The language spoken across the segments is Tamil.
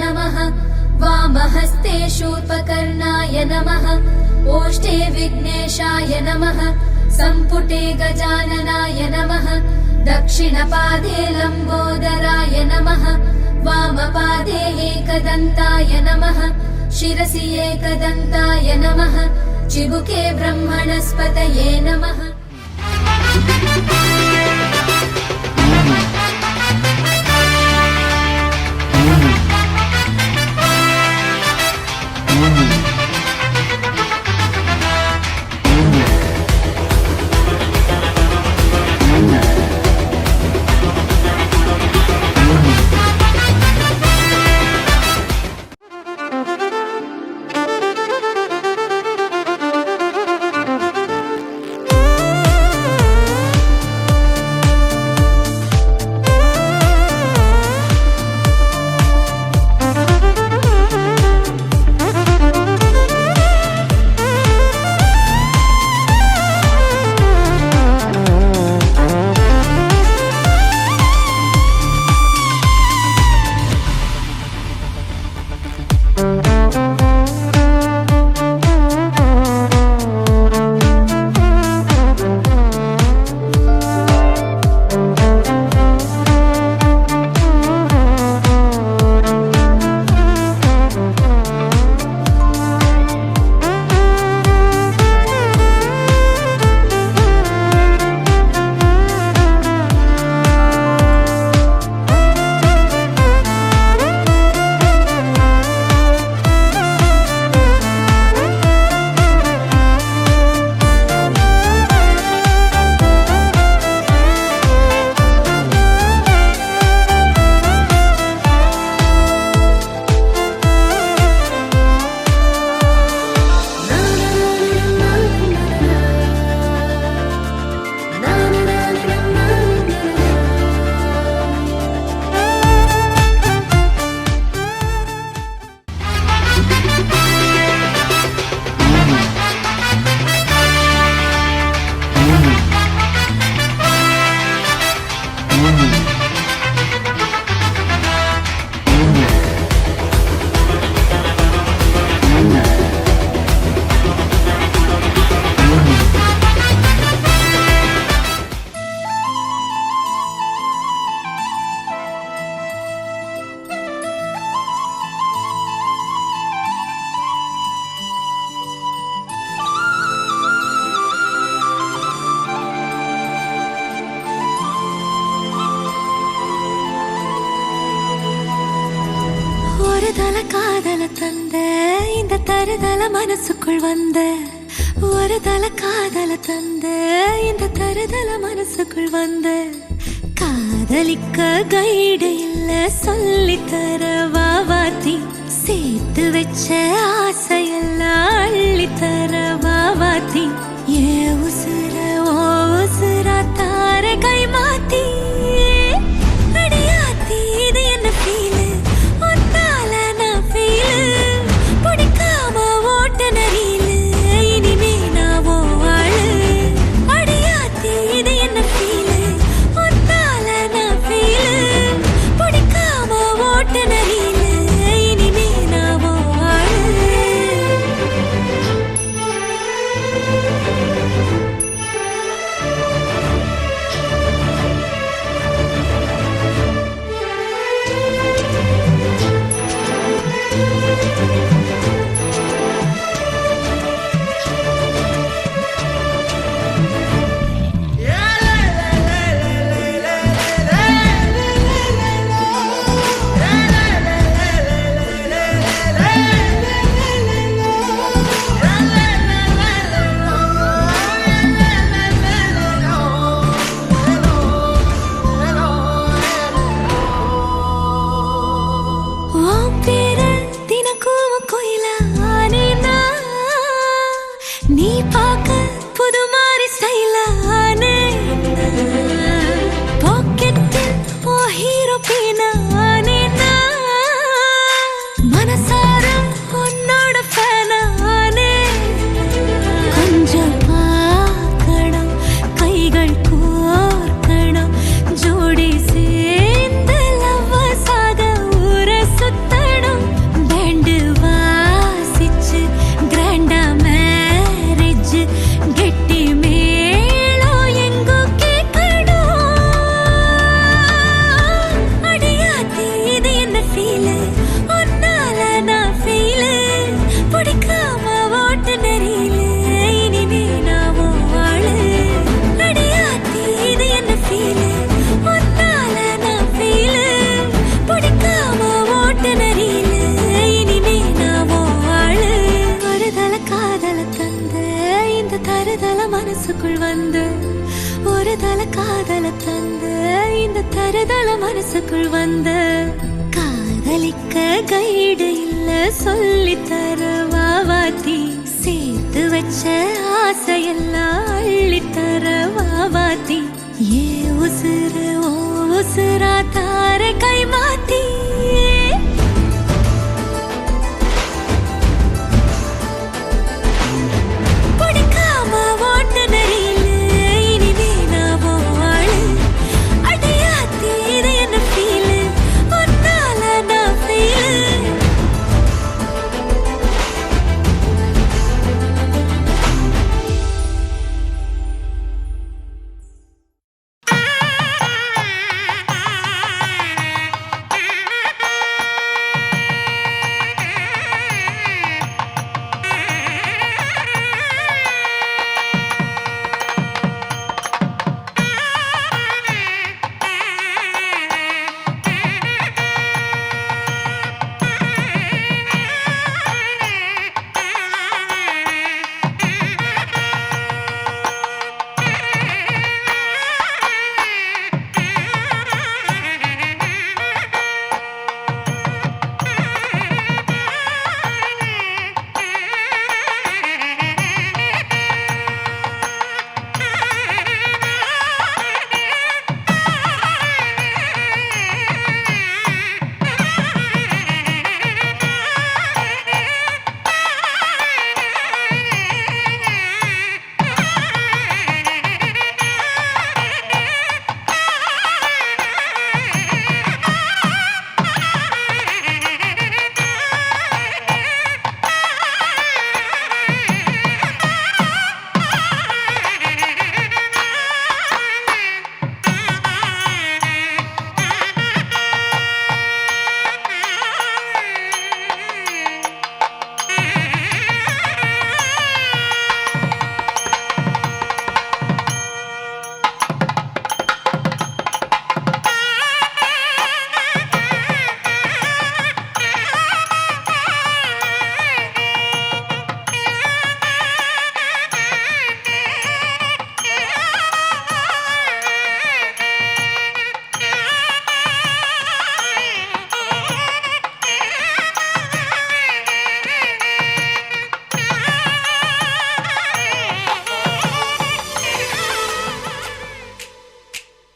नमः वामहस्ते शूर्पकर्णाय नमः ओष्ठे विघ्नेशाय नमः सम्पुटे गजाननाय नमः दक्षिणपादे लम्बोदराय नमः वामपादे एकदन्ताय नमः शिरसि एकदन्ताय नमः चिबुके ब्रह्मणस्पतये नमः காதல தந்த இந்த தருதல மனசுக்குள் வந்த ஒரு தல காதல தந்த இந்த தருதல மனசுக்குள் வந்த காதலிக்க கைடு இல்ல சொல்லித்தர வாவாத்தி சேர்த்து வச்ச ஆசையெல்லாம் அள்ளித்தர வாவாத்தி ஏ உசுர ஓ உசுரா தார கை மாத்தி அடியாத்தி இது என்ன ஃபீல் தருதல மனசுக்குள் வந்த காதலிக்க கைடு இல்ல சொல்லி தர வாவாத்தி சேர்த்து வச்ச ஆசையெல்லாம் அள்ளி தர வாவாத்தி ஏ உசுறு ஓ உசுரா தார கை மாத்தி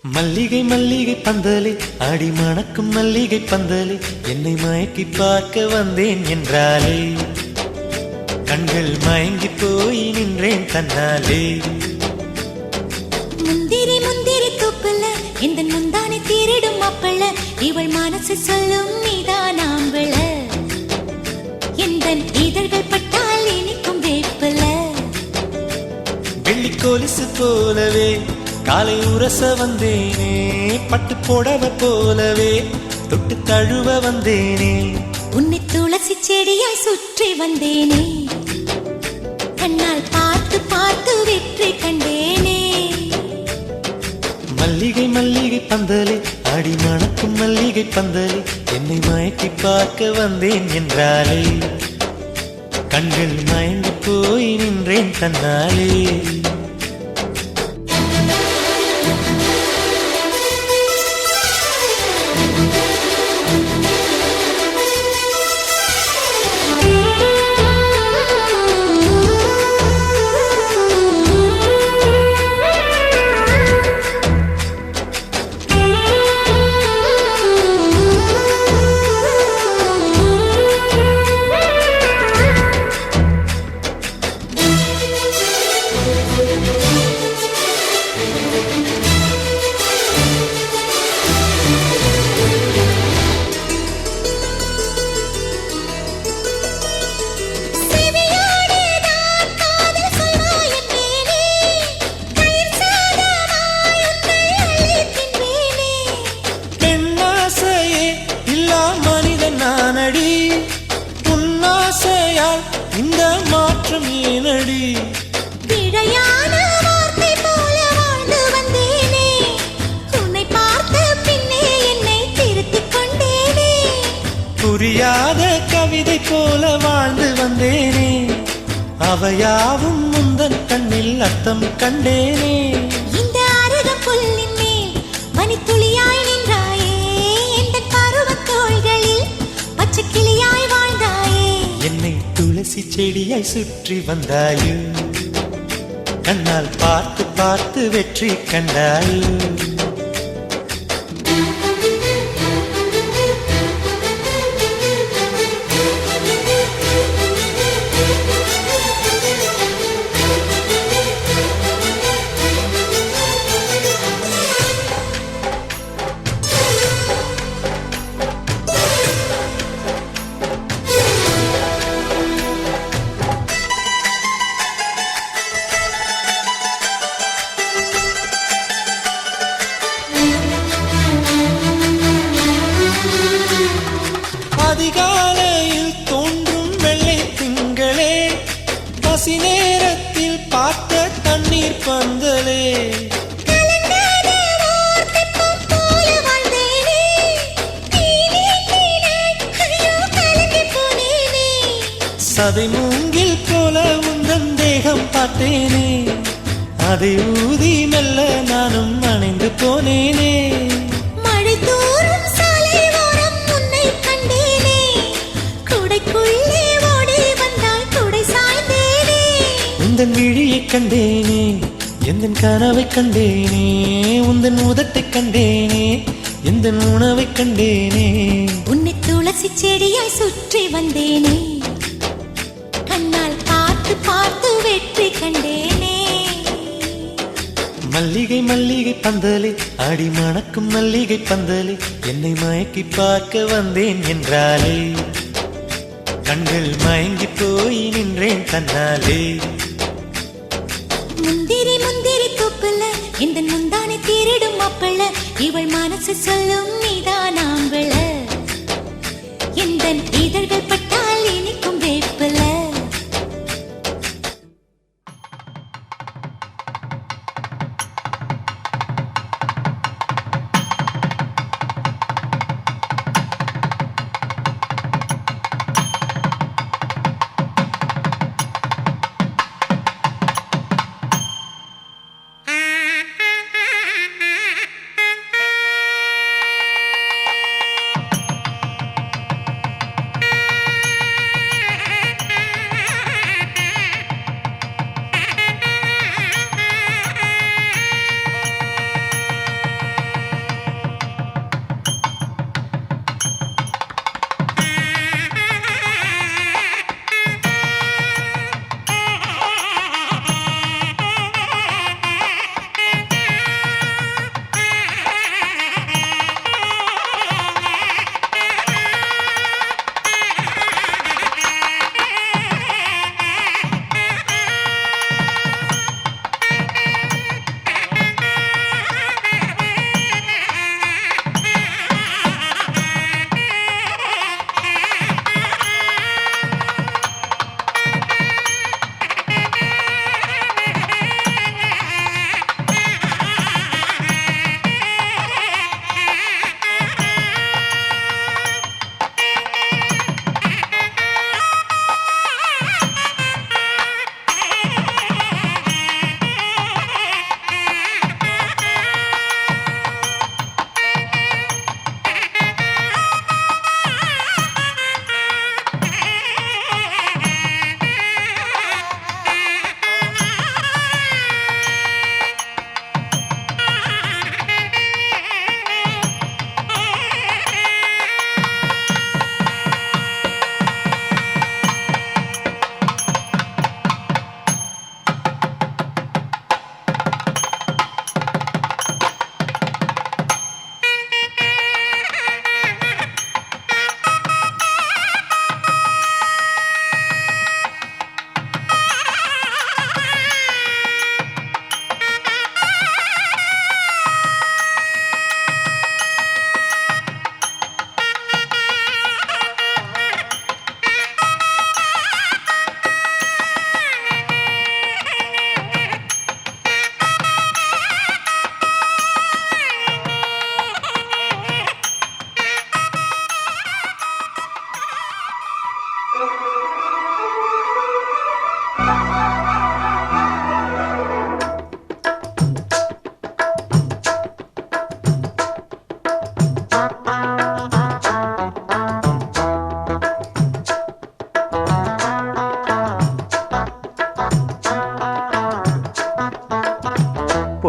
மல்லிகை மல்லிகை பந்தலே அடி மணக்கும் மல்லிகை பந்தலே என்னை மயக்கி பார்க்க வந்தேன் என்றாலே கண்கள் மயங்கி போய் நின்றேன் தன்னாலே முந்திரி முந்திரி தூப்புல இந்த முந்தானை தீரிடும் மாப்பிள்ள இவள் மனசு சொல்லும் நீதான் ஆம்பள எந்த இதழ்கள் பட்டால் இனிக்கும் வேப்பல வெள்ளி கொலுசு போலவே காலை உரச வந்தேனே பட்டு போடவ போலவே தொட்டு தழுவ வந்தேனே உன்னை துளசி செடியாய் சுற்றி வந்தேனே கண்ணால் பார்த்து பார்த்து வெற்றி கண்டேனே மல்லிகை மல்லிகை பந்தலே அடி மணக்கும் மல்லிகை பந்தலே என்னை மயக்கி பார்க்க வந்தேன் என்றாலே கண்கள் மயங்கி போய் நின்றேன் தன்னாலே இந்த மாற்றம் ஏனடி விடையான வார்த்தை போல வாழ்ந்து வந்தேனே உன்னை பார்த்த பின்னே என்னை திருத்திக் கொண்டேனே புரியாத கவிதை போல வாழ்ந்து வந்தேனே அவையாவும் முந்தன் கண்ணில் அர்த்தம் கண்டேனே இந்த அருக புல்லின் மேல் மணித்துளியாய் நின்றாய் செடியாய் சுற்றி வந்தாயோ கண்ணால் பார்த்து பார்த்து வெற்றி கண்டாயோ அதிகாலையில் தோன்றும் வெள்ளை திங்களே பசி நேரத்தில் பார்த்த தண்ணீர் பந்தலே சதை மூங்கில் போல உந்தன் தேகம் பார்த்தேனே அதை ஊதி மெல்ல நானும் அணைந்து போனேனே மழை தோறும் சாலை ஓரம் உன்னை கண்டேனே குடைக்குள்ளே ஓடி வந்தாய் குடை சாய்ந்தேனே உந்தன் விழியைக் கண்டேனே எந்தன் கனவைக் கண்டேனே உந்தன் உதட்டைக் கண்டேனே எந்தன் உணவைக் கண்டேனே உன்னை துளசி செடியாய் சுற்றி வந்தேனே கண்ணால் பார்த்து பார்த்து வெற்றி கண்டேனே மல்லிகை மல்லிகை பந்தலே அடி மணக்கும் மல்லிகை பந்தலே என்னை மயக்கி பார்க்க வந்தேன் என்றாலே கண்கள் மயங்கி போய் நின்றேன் தன்னாலே முந்திரி முந்திரி தூப்புல இந்த முந்தானை திருடும் மாப்பிள்ள இவள் மனசு சொல்லும் நீதான் ஆம்பள எந்தன் இதழ்கள் பட்டால் இனிக்கும் வேப்பில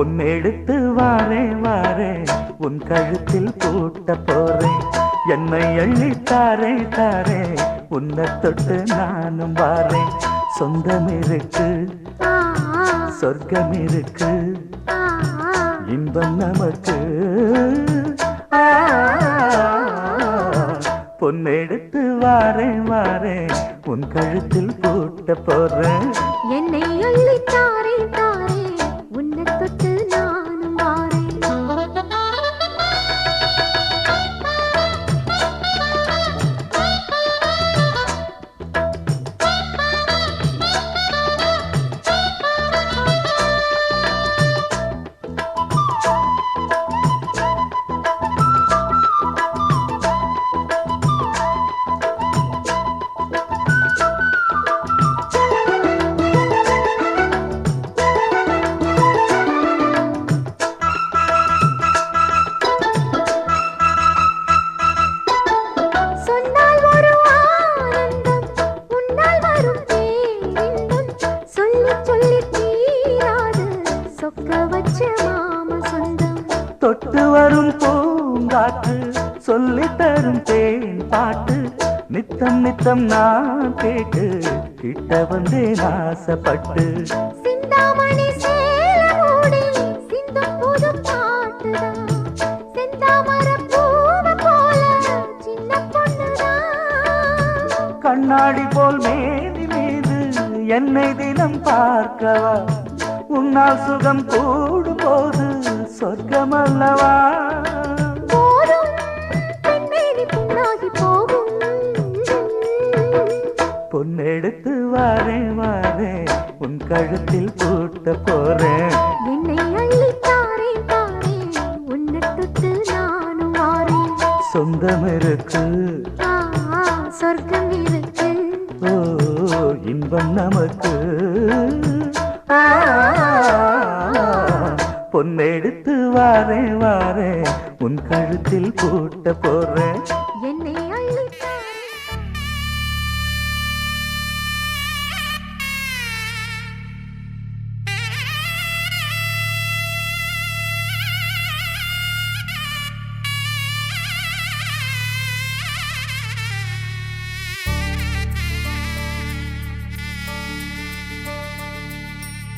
பொன்னெடுத்து வாரேன் வாரேன் உன் கழுத்தில் பூட்ட போறேன் என்னை அள்ளி தாரே தாரே உன்னை தொட்டு நானும் வாரேன் சொந்தம் இருக்கு சொர்க்கம் இருக்கு இன்பம் நமக்கு பொன்னெடுத்து வாரேன் வாரேன் உன் கழுத்தில் பூட்ட போறேன் என்னை அள்ளி தாரே தாரே உன்னை தொட்டு நானும் வாரேன் தொட்டு வரும் பூங்காற்று சொல்லி தரும் தேன் பாட்டு நித்தம் நித்தம் நான் கேட்டு கிட்ட வந்தேன் ஆசைப்பட்டு சிந்தாமணி சேலமூடி சிந்தும் புது பாட்டுதான் செந்தாமர பூவ போல சின்ன பொண்ணுதான் கண்ணாடி போல் மேனி மீது என்னை தினம் பார்க்கவா உன்னால் சுகம் கூடும் போது சொர்க்கம் அல்லவா போதும் பெண்மேனி புண்ணாகி போகும் பொன்னெடுத்து வாரேன் வாரேன் உன் கழுத்தில் பூட்ட போறேன் என்னை அள்ளி தாரே தாரே உன்னை தொட்டு நானும் வாரேன் சொந்தம் இருக்கு சொர்க்கம் இருக்கு ஓ இன்பம் நமக்கு பொன்னெடுத்து வாரேன் வாரேன் உன் கழுத்தில் பூட்ட போறேன் என்னை அள்ளி தாரே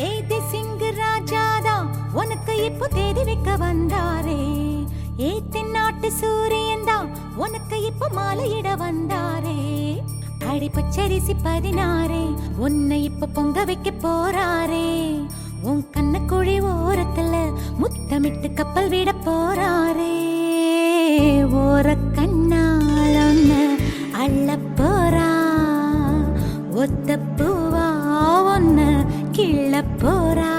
ஏதி சிங் ராஜாதா உனக்கு இப்போ தேடி வைக்க வந்தாரே ஏ தென்னாட்டு சூரியன் தான் உனக்கு இப்போ மாலையிட வந்தாரே அடி பச்சரிசி 16 உன்னை இப்போ பொங்க வைக்க போறாரே உன் கண்ண குழி ஓரத்துல முத்தமிட்டு கப்பல் விட போறாரே ஓர கண்ணால் ஒன்னு அள்ள போறா ஒத்த பூவா ஒன்னு கிள்ள போறா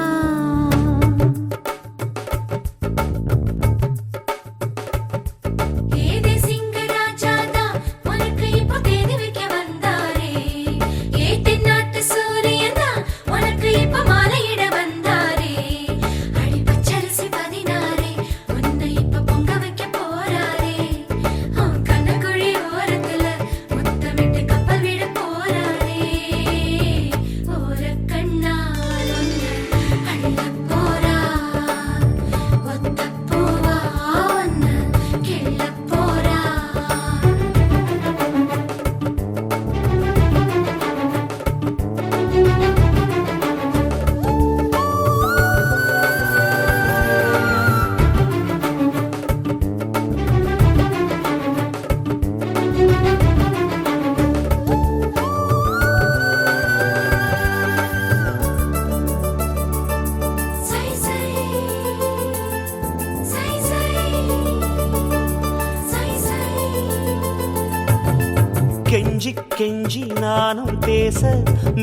கெஞ்சி கெஞ்சி நானும் பேச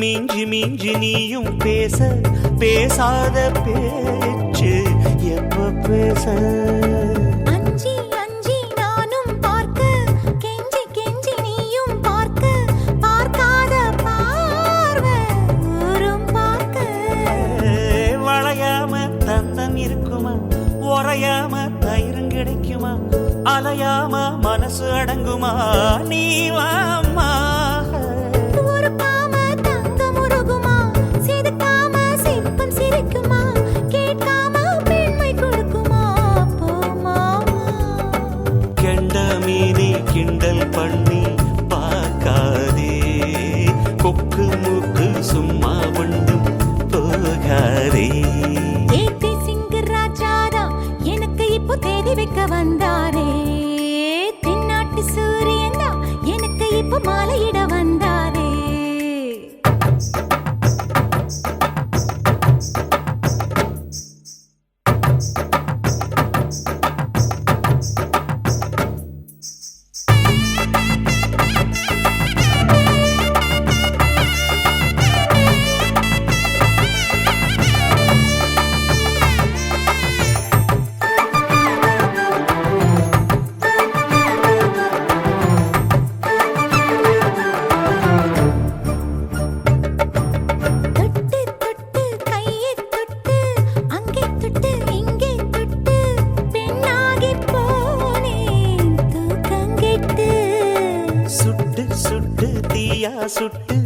மிஞ்சி மிஞ்சி நீயும் பேச பேசாத பேச்சு எப்ப பேச அஞ்சி அஞ்சி நானும் பார்க்க கெஞ்சி கெஞ்சி நீயும் பார்க்க பார்க்காத பார்வை ஊரும் பார்க்க வளையாம தந்தம் இருக்குமா உறையாம தயிரும் கிடைக்குமா அலையாம மனசு அடங்குமா நீ வாம்மா ஒரு பாம தங்க முருகுமா சிதக்காம சிப்பன் சிரிக்குமா கேட்காம இப்ப மாலையிட வந்தாரே. தொட்டு தொட்டு கையை தொட்டு அங்கே தொட்டு இங்கே தொட்டு பெண்ணாகி போனேன் தூக்கங்கெட்டு. சுட்டு சுட்டு தீயா சுட்டு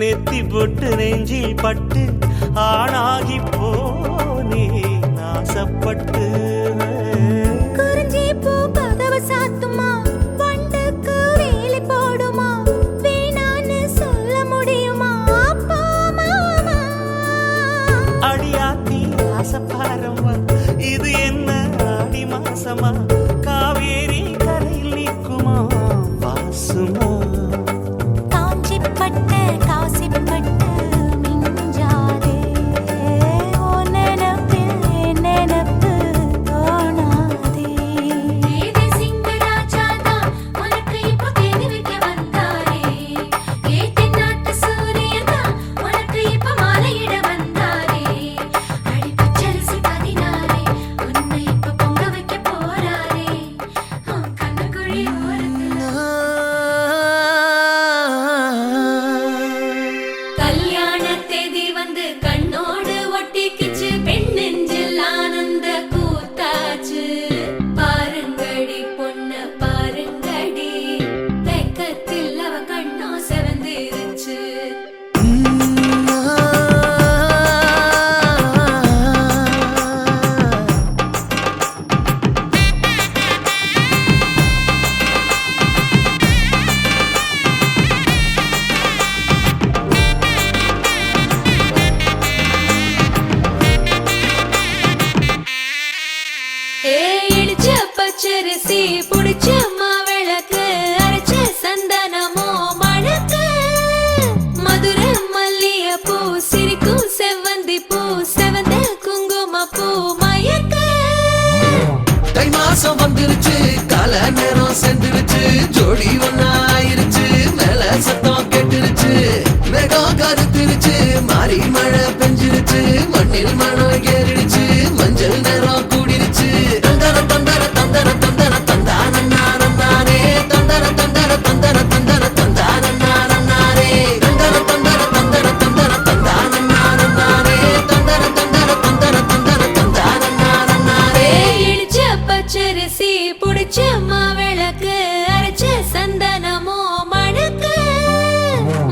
நெத்தி போட்டு நெஞ்சில் பட்டு ஆணாகி போனே நாசப்பட்டு. குறிஞ்சி பூ கதவு சாத்துமா, வண்டுக்கு வேலி போடுமா, வேணான்னு சொல்ல முடியுமா அப்பா மாமா. அடியாத்தி ஆசப்பாரம்மா, இது என்ன ஆடி மாசமா, காவேரி கரையில் நிற்குமா வாசுமா. காஞ்சிப்பட்டு காசிப்பட்டு மிஞ்சாதே, ஓ நினப்பில் நினப்பு தோணாதே. ஏதே சிங்கராஜாதா உனக்கு இப்போ தேடி வைக்க வந்தாரே, ஏ தென்னாட்டு சூரியதா உனக்கு இப்போ மாலையிட வந்தாரே. அடி பச்சரிசி 16 உன்னை இப்போ பொங்க வைக்க போறாரே, உன் கண்ணுக்குழி ஓரத்துல. கல்யாண தேதி வந்து கண்ணோடு ஒட்டிக்கிச்சு, பெண் நெஞ்சில் ஆனந்த கூத்தாச்சு. பாருங்கடி பொண்ண பாருங்கடி, வெக்கத்தில் அவ கண்ணோ செவந்திருச்சு. இடிச்ச பச்சரிசி புடிச்ச மாவிளக்கு, அரைச்ச சந்தனமோ மணக்கு. மதுரை மல்லிய பூ சிரிக்கும் செவ்வந்தி பூ, செவந்த குங்கும பூ மயக்க. தை மாசம் வந்துருச்சு, கால நேரம் சென்றுருச்சு, ஜோடி ஒன்னாயிருச்சு, மேல சத்தம் கேட்டுருச்சு, மேகம் கருத்துருச்சு, மாறி மழை பெஞ்சிருச்சு, மண்ணில் மனம் ஏறிடுச்சு, மஞ்சள் நேரம் கூடிருச்சு. தந்தர தந்தர தந்தர தந்தர தந்தானே, தந்தர தந்தர தந்தர தந்தர தந்தானே, தந்தர தந்தர தந்தர தந்தர தந்தானே, தந்தர தந்தர தந்தர தந்தர தந்தானே. இடிச்ச பச்சரிசி புடிச்ச மாவிளக்கு, அரைச்ச சந்தனமோ மணக்கு.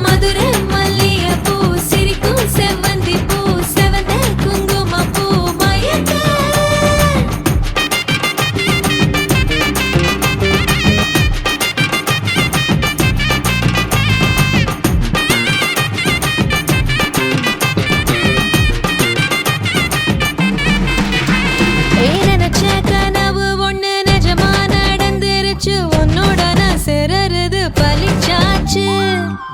மதுரை மல்லிய பூ சிரிக்கும் செவ்வந்தி பூ, செவந்த குங்கும பூ மயக்க. நினைச்ச கனவு ஒண்ணு நிஜமா நடந்துருச்சு, உன்னோட நான் சிறருது பலிச்சாச்சு.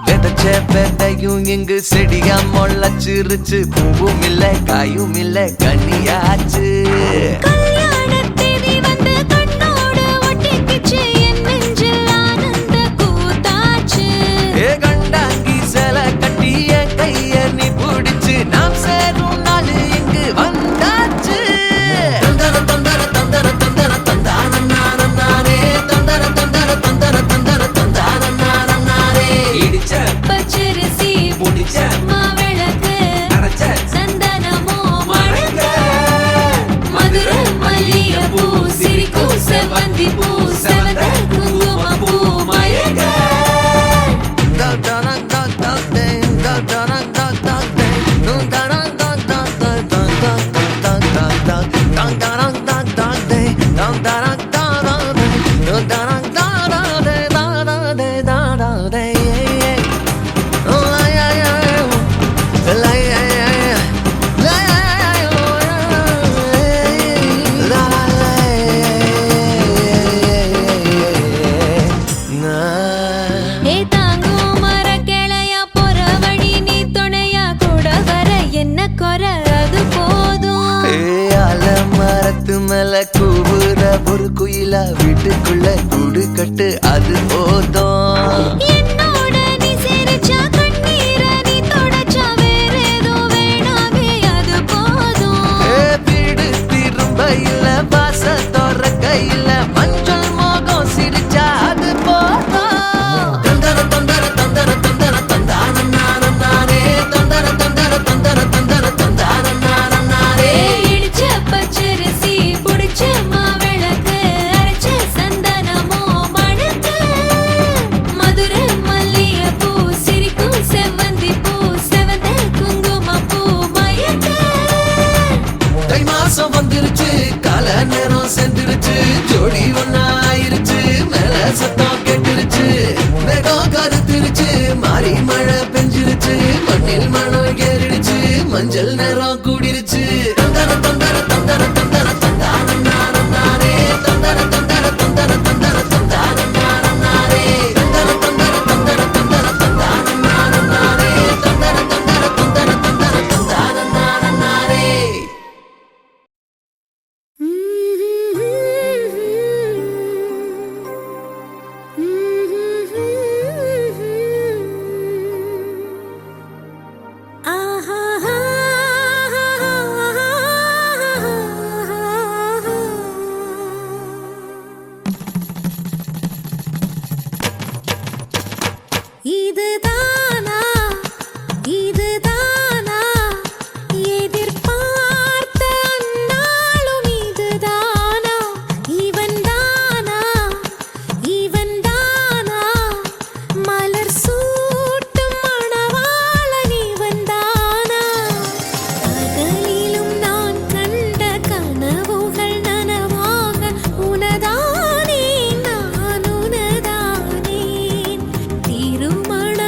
விதைச்ச விதையும் இங்கு செடியா முளைச்சிருச்சு, பூவும் இல்ல காயும் இல்ல கனியாச்சு. கல்யாண தேதி வந்து கண்ணோடு ஒட்டிக்கிச்சு, என் நெஞ்சில் ஆனந்த கூத்தாச்சு. ஏ கண்டாங்கி சில கட்டிய கைய நீ பிடிச்சு, நாம் சேரும் நாள் இங்கு வந்தாச்சு. தந்தர தந்தர தந்தர தந்தர தந்தானே, தந்தர தந்தர தந்தர தந்தர தந்தானே. இடிச்ச பச்சரிசி புடிச்ச மாவிளக்கு, அரைச்ச சந்தனமோ மணக்க. மதுரை மல்லிய பூ சிரிக்கும் செவ்வந்தி பூ, செவந்த இல்லா வீட்டுக்குள்ள கூடு கட்டு அது போதும். என்னோட நீ சிரிச்சா கண்ணீர நீ தொடச்சா வேற ஏதோ வேணாமே அது போதும். வீடு திரும்ப இல்ல பாச தோற கையில மஞ்சள் மோகம் சிரிச்சா அது போதும். தந்தர தந்தர தந்தர தந்தர தந்தான நானே தந்தர தந்தர தந்தர தந்தர தந்தான நானே. இடிச்ச பச்சரிசி புடிச்ச மாவிளக்கு அரைச்ச சந்தனமோ மணக்கு மதுர மல்லிகைப்பூ சிரிக்கும் செவ்வந்தி பூ செவந்த குங்குமப்பூ மயக்க. தை மாசம் வந்துருச்சு கால நேரம் சென்றுருச்சு ஜோடி ஒன்னாயிருச்சு மேல சத்தம் கேட்டுருச்சு மேகம் கருத்துருச்சு மாறி மழை பெஞ்சிருச்சு மண்ணில் மணம் ஏறிடுச்சு மஞ்சள் நேரம் கூடிருச்சு. தந்தர தந்தர தந்தர தந்தர தந்தான நானே தந்தர தந்தர தந்தர தந்தர தந்தான நானே தந்தர தந்தர தந்தர தந்தர தந்தான நானே தந்தர தந்தர தந்தர தந்தர தந்தான நானே. இதுதானா இதுதானா எதிர்பார்த்த அந்நாளும் இதுதானா இவன்தானா இவன்தானா மலர் சூட்டும் மணவாளன் இவன்தானா பகலிலும் நான் கண்ட கனவுகள் நனவாக உனதானே நான் உனதானே திருமண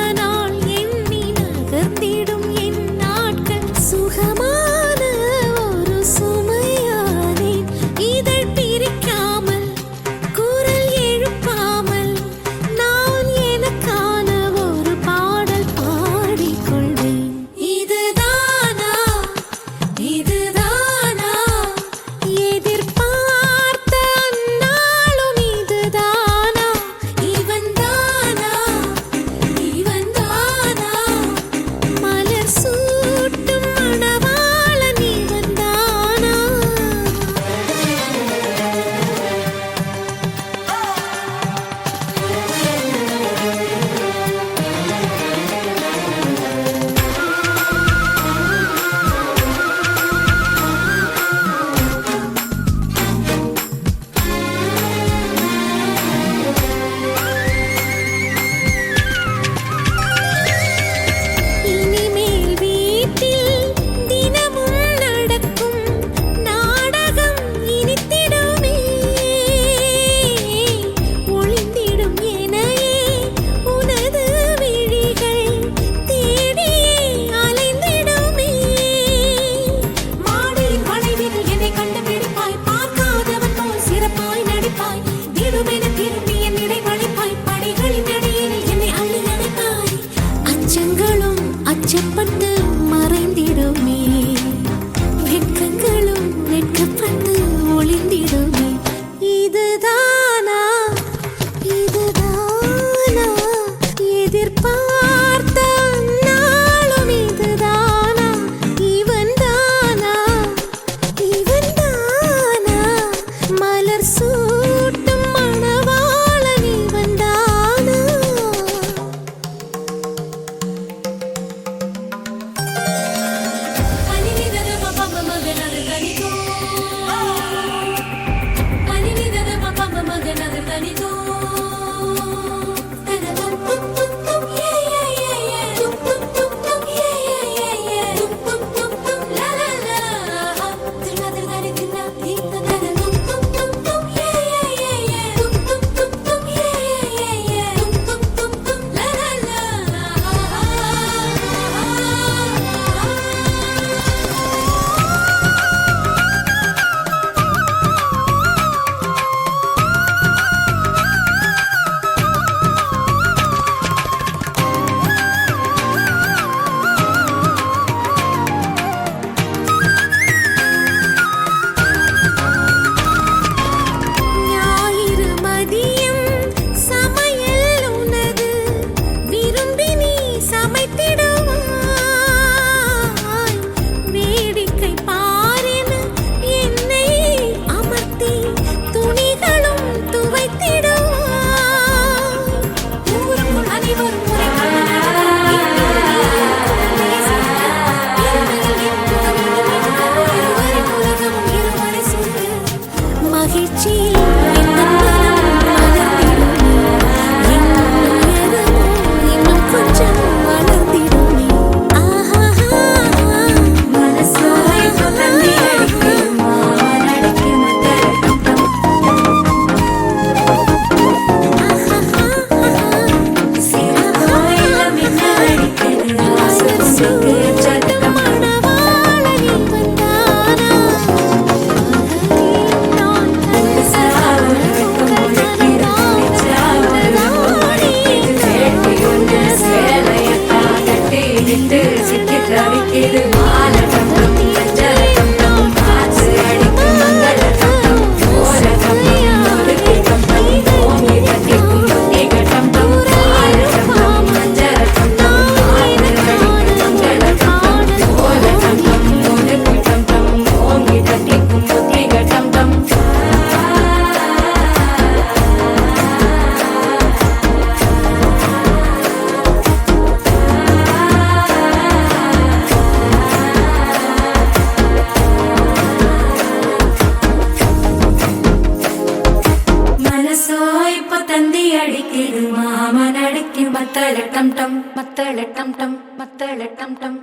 மத்தள டம் டம் மத்தள டம் டம் மத்தள டம் டம்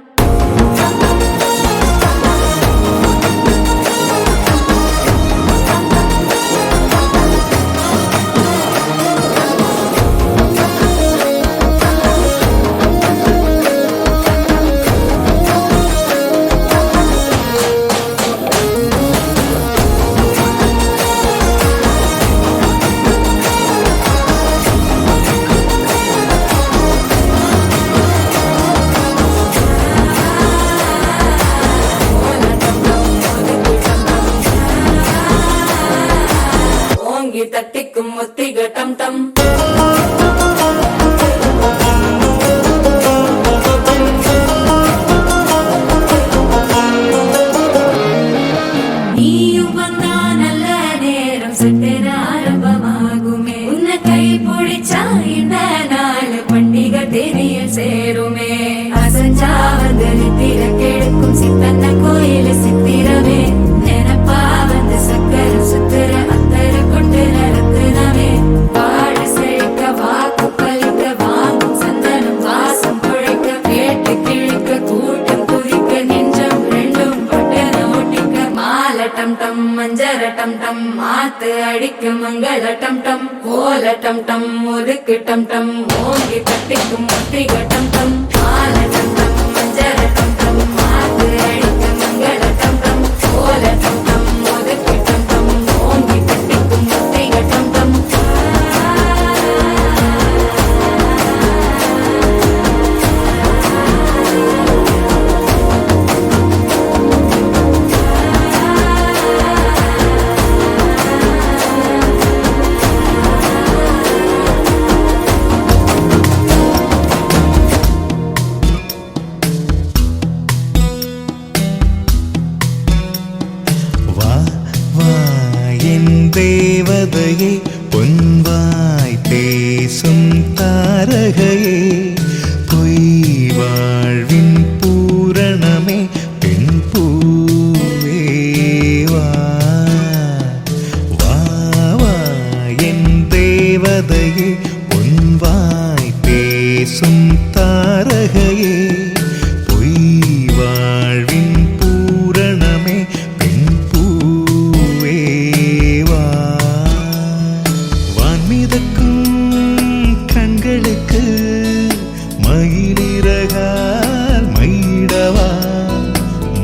தட்டிக்கும் ஒத்திக டம் டம் நீயும் வந்தா நல்ல நேரம் சட்டென ஆரம்பமாகுமே உன்னை கை பிடிச்சா இந்த நாள் பண்டிகை தேனியில் சேருமே அசஞ்சா வந்து நித்திர கெடுக்கும் சித்தன்ன கோயில சித்திரமே நினைப்பா வந்து சக்கர சுத்துற அத்தர கொண்டு நடத்துனவே வாழ செழிக்க வாக்கு பலிக்க வாங்கும் சந்தனம் வாசம் குழைக்க கேட்டு கிழிக்க கூட்டம் குதிக்க நெஞ்சம் ரெண்டும் பட்டன ஒட்டிக்க மால டம் டம் மஞ்சர டம் டம் மாத்து அடிக்க மங்கள டம் டம் கோல டம் டம் ஒதுக்கு டம் டம் ஓங்கி தட்டிக்கும் ஒத்திக டம் டம் மால டம் டம் மஞ்சர டம் டம் மாத்து அடிக்க மங்கள டம் டம் கோல டம் டம் ஒதுக்கு டம் டம் ஓங்கி தட்டிக்கும் ஒத்திக டம் டம் வா வா என் தேவதையே பொன்வாய் பேசும் தாரகையே பொய் வாழ்வின் பூரணமே பெண் பூவே வா வா வா என் தேவதையே பொன்வாய் பேசும் தாரகையே பொய் வாழ்வின் பூரணமே பெண் பூவே வா வான்மிதக்கும் கண்களுக்கு மயிலிறகால் மயிடவா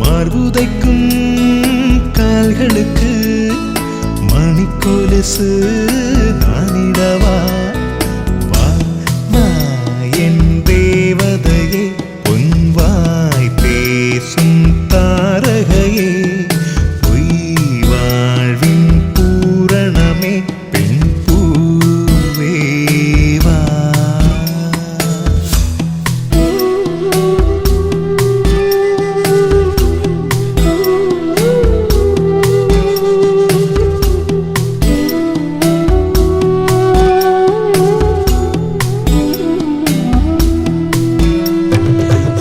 மார்புதைக்கும் கால்களுக்கு மணிக்கொலுசு நானிடவா வா வா என் தேவதையே பொன்வாய் பேசும் தாரகையே பொய் வாழ்வின் பூரணமே பெண் பூவே வா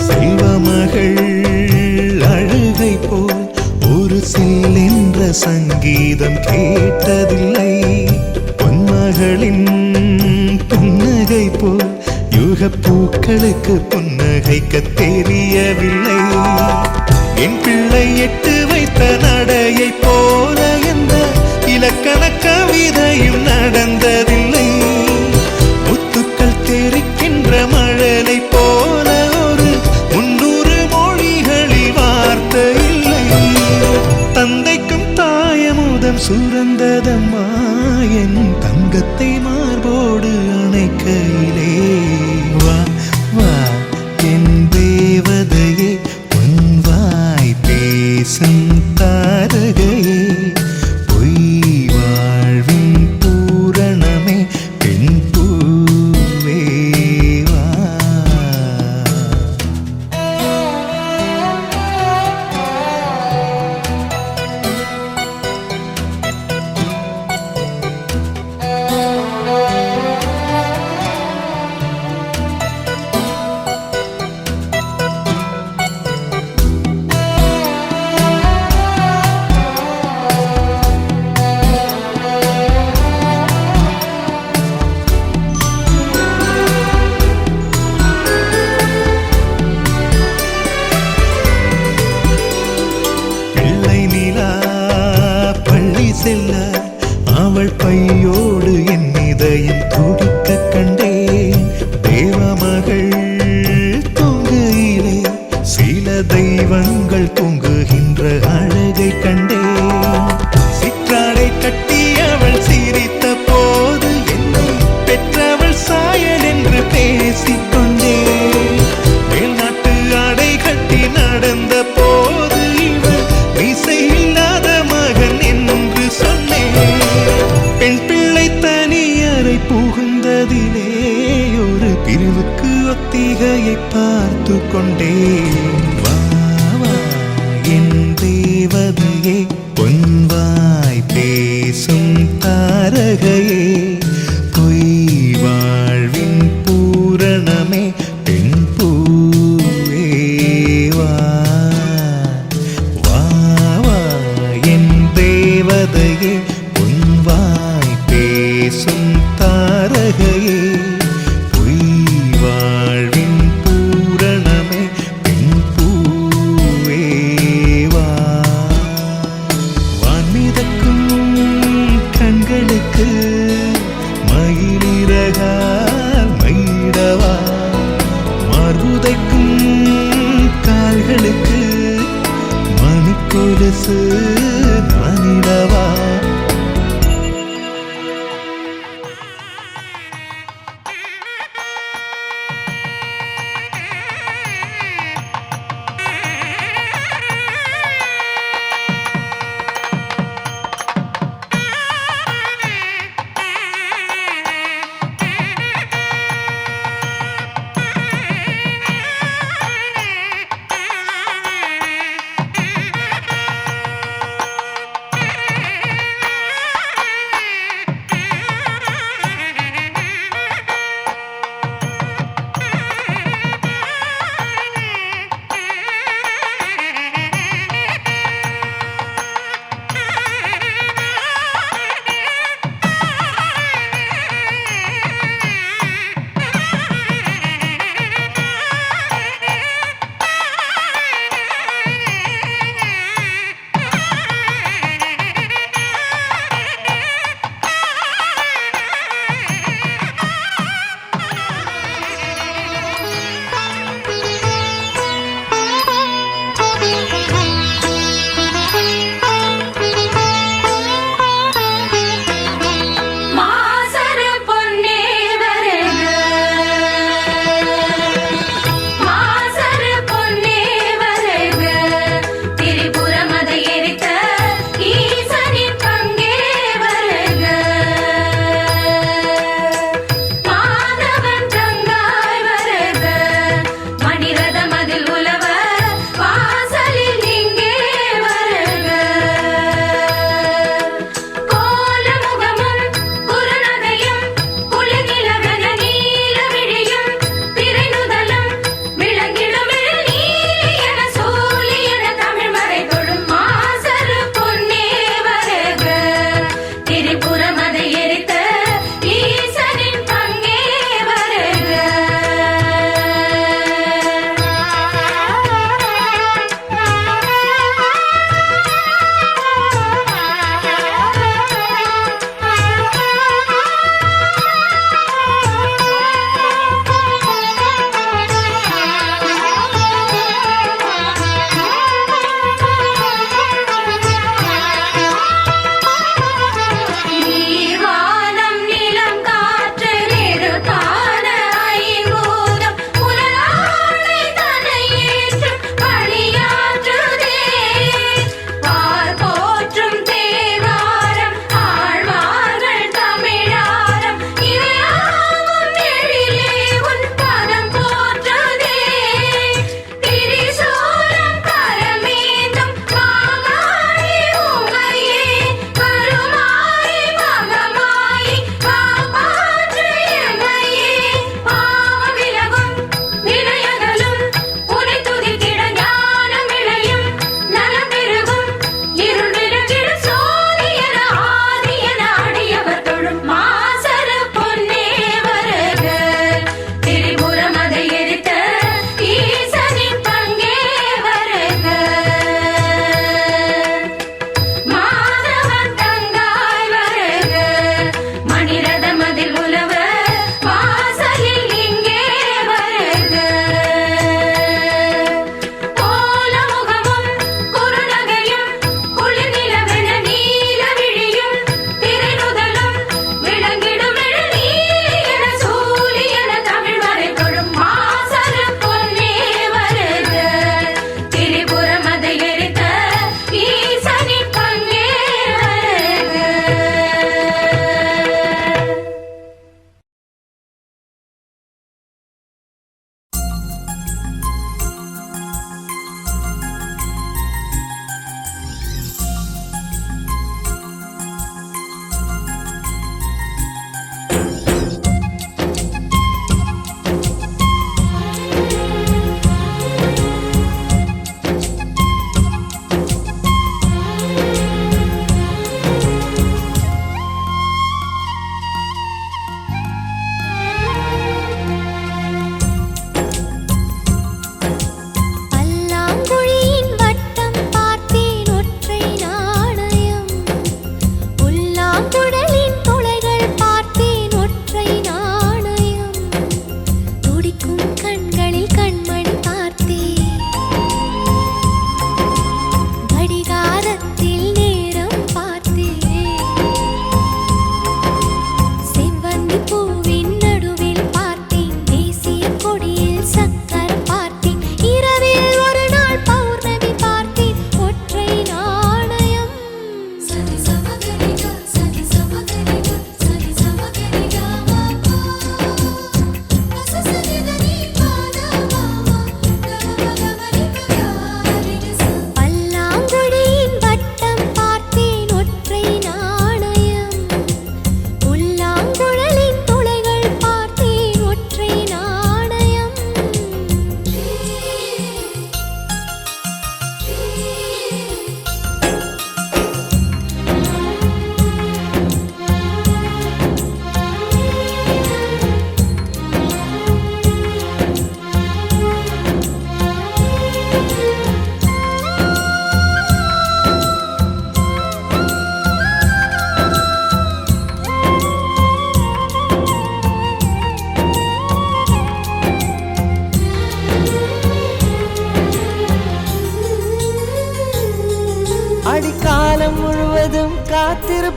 செல்வமகள் அழுகை போல் ஒரு சில்லென்ற சங்கீதம் கேட்டதில்லை பொன்மகளின் புன்னகை போல் யுகப் பூக்களுக்கு புன்னகைக்க தெரியவில்லை என் பிள்ளை எட்டு வைத்த நடையை போல எந்த இலக்கண கவிதையும் நடந்ததில்லை முத்துக்கள் தெரிக்கின்ற மழலை போல ஒரு 300 மொழிகளில் வார்த்தை இல்லை தந்தைக்கும் தாயமுதம் சுரந்ததம்மா என் தங்கத்தை மார்போடு அணைக்கையிலே வா வா என் தேவதையே பொன்வாய் பேசும் தாரகையே பொய் வாழ்வின் பூரணமே பெண் பூவே வா தேவதையை பார்த்து கொண்டேன். வா வா என் தேவதையே, பொன்வாய் பேசும் தாரகையே, பொய் வாழ்வின் பூரணமே, பெண் பூவே வா. வா வா என் தேவதையே, பொன்வாய் பேசும் தாரகையே, பொய் வாழ்வின் பூரணமே, பெண் பூவே வா. வான்மிதக்கும் கண்களுக்கு மயிலிறகால் மயிடவா, மார்புதைக்கும் கால்களுக்கு மணிக்கொலுசு நானிடவா.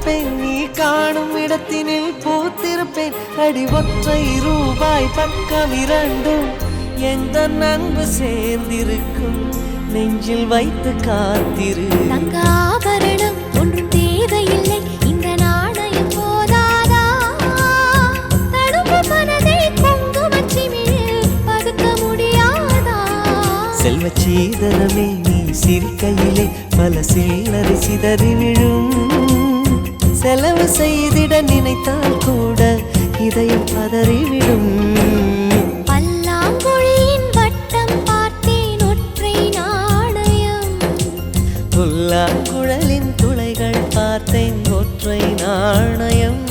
காத்திருப்பேன் நீ காணும் இடத்தினில் பூத்திருப்பேன் அடி ஒற்றை ரூபாய் பக்கம் இரண்டும் எந்த அன்பு சேர்ந்திருக்கும் நெஞ்சில் வைத்து காத்திரு தங்க ஆபரணம் ஒன்றும் தேவையில்லை இந்த நாணயம் போதாதா தடுப்பு மனதை குங்குமச்சிமிழில் பதுக்க முடியாதா செல்வச் சீதனமே நீ சிரிக்கையிலே பல சில்லறை சிதறி விழும் செலவு செய்திட நினைத்தால் கூட இதயம் பதறிவிடும் பல்லாங்குழியின் வட்டம் பார்த்தேன் ஒற்றை நாணயம் புல்லாங்குழலின் துளைகள் பார்த்தேன் ஒற்றை நாணயம்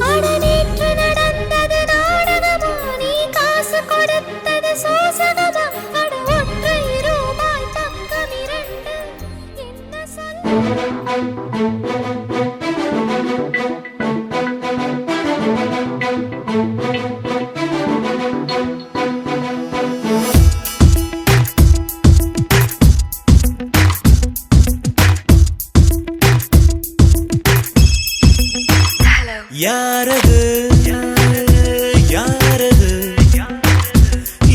அடநேற்று நடந்தது நாடகமா நீ காசு கொடுத்தது சோசகமா அட ஒற்றை ரூபாய் பக்கம் இரண்டு என்ன சொல்ல யாரது யாரது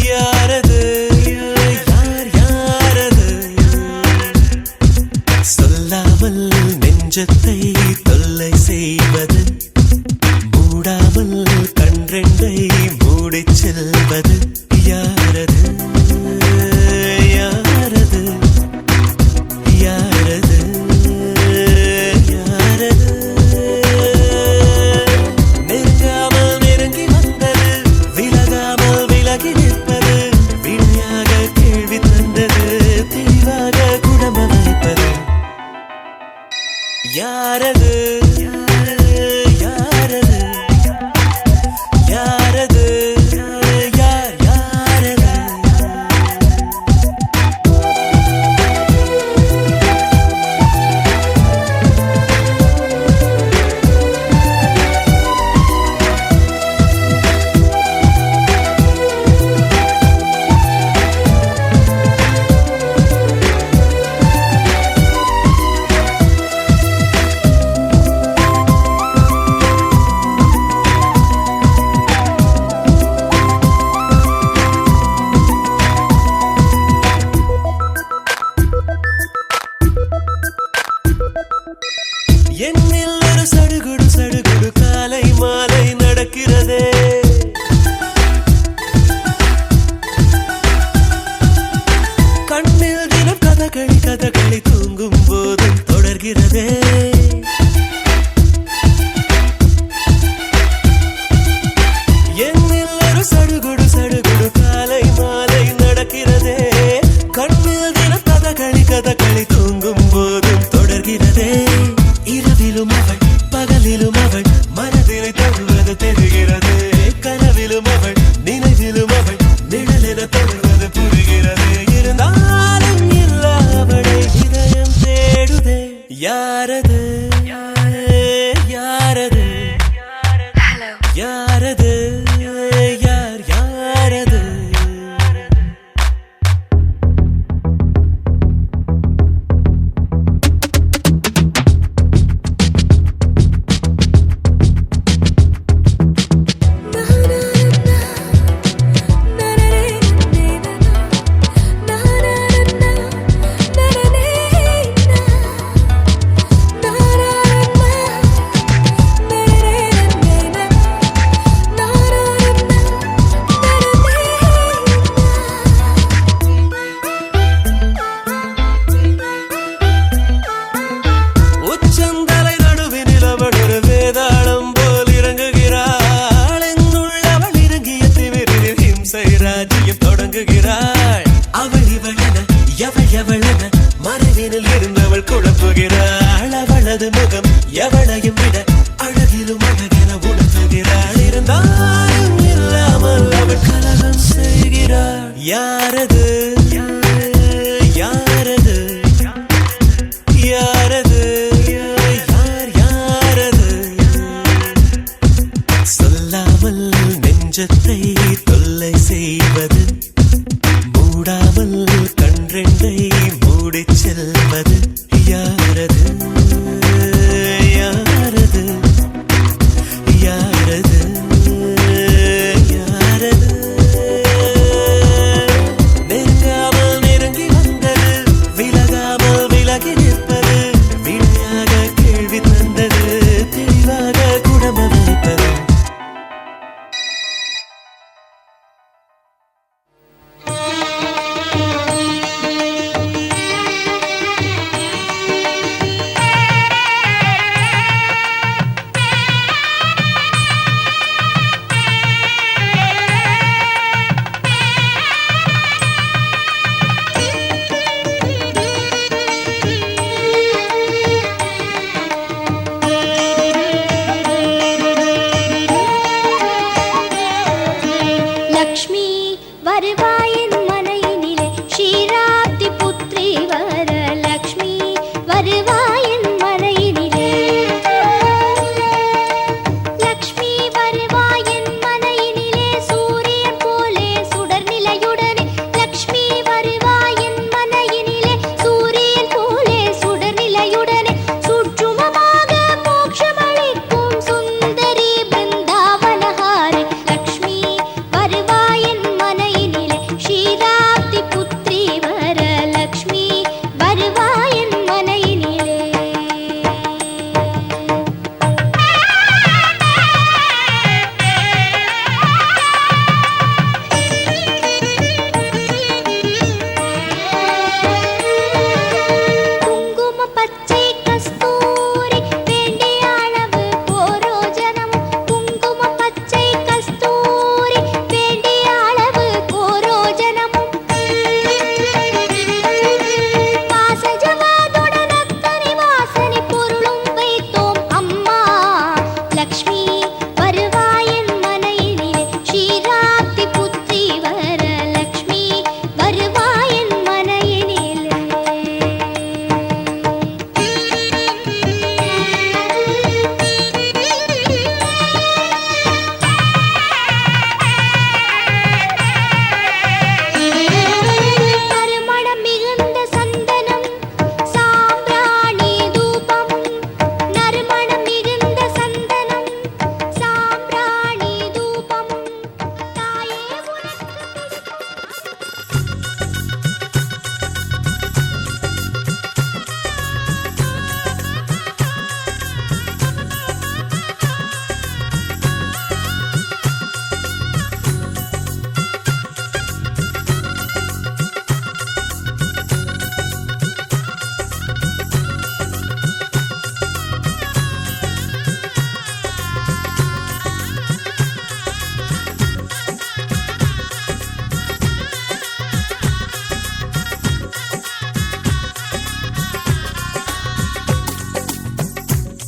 யாரது யார் யாரது சொல்லாமல் நெஞ்சத்தை தொல்லை செய்வது மூடாமல் கன்றெண்டை மூடிச் செல்வது யாரது யாரது யாரது யாரது நெருங்காமல் நெருங்கி வந்தது விலகாமல் விலகி நிற்பது விழியாக கேள்வி தந்தது தெளிவாக குணம் அமைப்பது யாரது யாரது யாரது யார் யாரது என்னில் ஒரு சடுகுடு சடுகுடு காலை மாலை நடக்கிறதே கண்ணில் தினம் கதகளி கதகளி தூங்கும் போதும் தொடர்கிறதே என்னில் ஒரு சடுகுடு சடுகுடு காலை மாலை நடக்கிறதே கண்ணில் தினம் கதகளி கதகளி தூங்கும் போதும் தொடர்கிறதே இரவிலும் அவள் பகலிலும் அவள் மனதினை தொடுவது தெரிகிறது கனவிலும் அவள் நினைவிலும் அவள் நிழலென தொடுவது புரிகிறது இருந்தாலும் இல்லாமலே இதயம் தேடுதே யாரது யாரது யாரது யார் யாரது உச்சந்தலை நடுவினில் அவள் ஒரு வேதாளம் போல் இறங்குகிறாள் என்னுள் அவள் இறங்கிய திமிரில் ஹிம்சை ராஜ்யம் தொடங்குகிறாள் அவள் இவளென எவள் எவளென மறைவினில் இருந்தவள் குழப்புகிறாள் அவளது முகம் எவளையும் விட அழகிலும் அழகென உணர்த்துகிறாள் இருந்தால் யாரது யாரது யாரது யார் யாரது சொல்லாமல் நெஞ்சத்தை தொல்லை செய்வது மூடாமல் கன்றெண்டை மூடிச் செல்வது யாரது யாரது யாரது யாரது நெருங்காமல் நெருங்கி வந்தது விலகாமல் விலகி நிற்பது விழியாக கேள்வி தந்தது தெளிவாக குணமளிப்பது லக்ஷ்மி வருவாயின் மனையினிலே ஷீராப்தி புத்ரி வரலக்ஷ்மி வருவாயின் மனையினிலே லக்ஷ்மி வருவாயின் மனையினிலே சூரியன் போலே சுடர் நிலையுடனே லக்ஷ்மி வருவாயின் மனையினிலே சூரியன் போலே சுடர் நிலையுடனே சுற்றுமமாக மோட்சமளிக்கும் சுந்தரி பிருந்தாவனஹாரி லக்ஷ்மி வருவாயின் மனையினிலே ஷீராப்தி புத்ரி வரலக்ஷ்மி வருவாயின் மனையினிலே குங்கும பச்சை கஸ்தூரி வேண்டிய அளவு கோரோஜனமும் குங்கும பச்சை கஸ்தூரி வேண்டிய அளவு கோரோஜனமும் வாசஜவாதுடன் அத்தனை வாசனை பொருளும் வைத்தோம் அம்மா லக்ஷ்மி வருவாயின் மனையினிலே ஷீராப்தி புத்ரி வரலக்ஷ்மி வருவாயின் மனையினிலே நறுமணம் மிகுந்த சந்தனம் சாம்பிராணி தூபம் நறுமணம் மிகுந்த சந்தனம் சாம்பிராணி தூபம் தாயே உனக்கு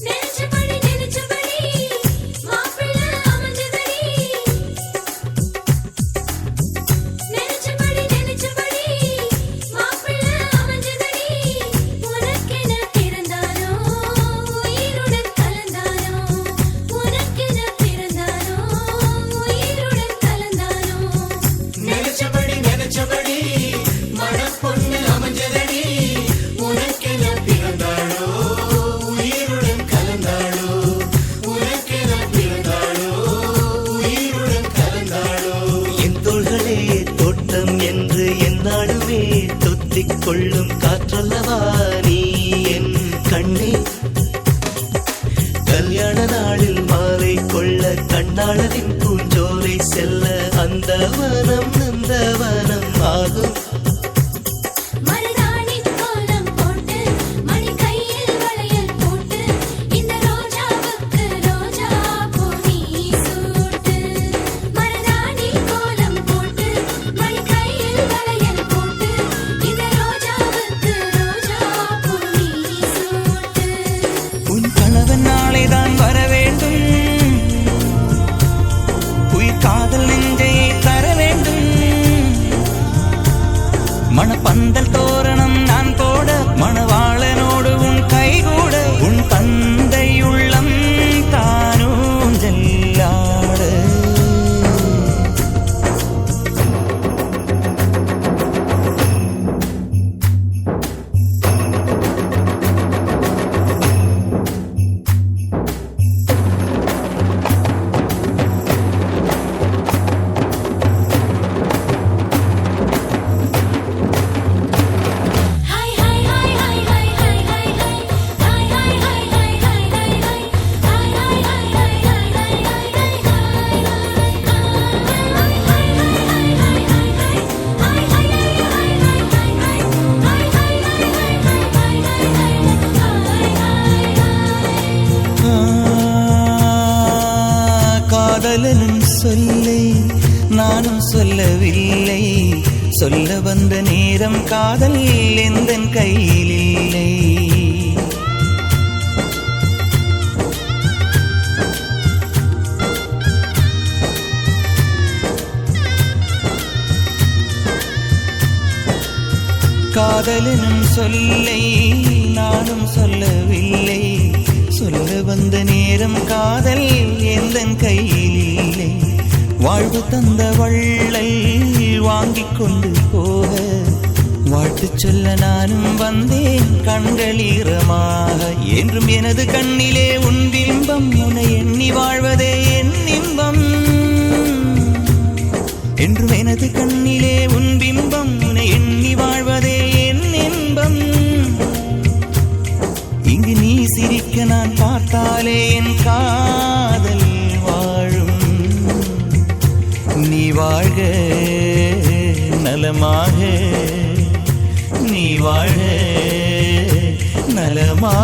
நெனச்சபடி மாப்பிள்ளை அமைஞ்சதடி நெனச்சபடி மாப்பிள்ளை அமைஞ்சதடி உனக்கென பிறந்தானோ உயிருடன் கலந்தானோ உனக்கென பிறந்தானோ உயிருடன் கலந்தானோ நினைச்சபடி மணப்பொண்ணு அமைஞ்சதடி உனக்கென பிறந்தாளோ உயிருடன் கலந்தாளோ உனக்கென பிறந்தாளோ உயிருடன் கலந்தாளோ என் தோள்களே தோட்டம் என்று என்னாலுமே தொத்திக் கொள்ளும் காற்றல்லவா நீ என் கண்ணே கல்யாண நாளில் மாலை கொள்ள கண்ணாளரின் பூஞ்சோலை செல்ல அந்த வனம் நந்தவனம் ஆகும் மருதாணி கோலம் போட்டு மணி கையில் வளையல் போட்டு இந்த ரோஜாவுக்கு ரோஜா பூ நீ சூட்டு மருதாணி கோலம் போட்டு மணி கையில் வளையல் போட்டு இந்த ரோஜாவுக்கு ரோஜா பூ நீ சூட்டு உன் கணவன் நாளைதான் வர வேண்டும் உயிர் காதல் நெஞ்சை தர வேண்டும் சொல்லை நானும் சொல்லவில்லை. சொல்ல வந்த நேரம் காதல் எந்தன் கையில் இல்லை. காதலனும் சொல்லை நானும் சொல்லவில்லை. சொல்ல வந்த நேரம் காதல் எந்தன் கையில் இல்லை. வாழ்வு தந்த வள்ளல் வாங்கிக் கொண்டு போக வாழ்த்து சொல்ல நானும் வந்தேன் கண்களீரமாக. என்றும் எனது கண்ணிலே உன் பிம்பம், உன்னை எண்ணி வாழ்வதே என் இன்பம். என்றும் எனது கண்ணிலே உன் பிம்பம், உன்னை எண்ணி வாழ்வதே என் இன்பம். இங்கு நீ சிரிக்க நான் பார்த்தாலே என் காதல் வாழும். நீ வாழ்க நலமாக, நீ வாழ்க நலமாக.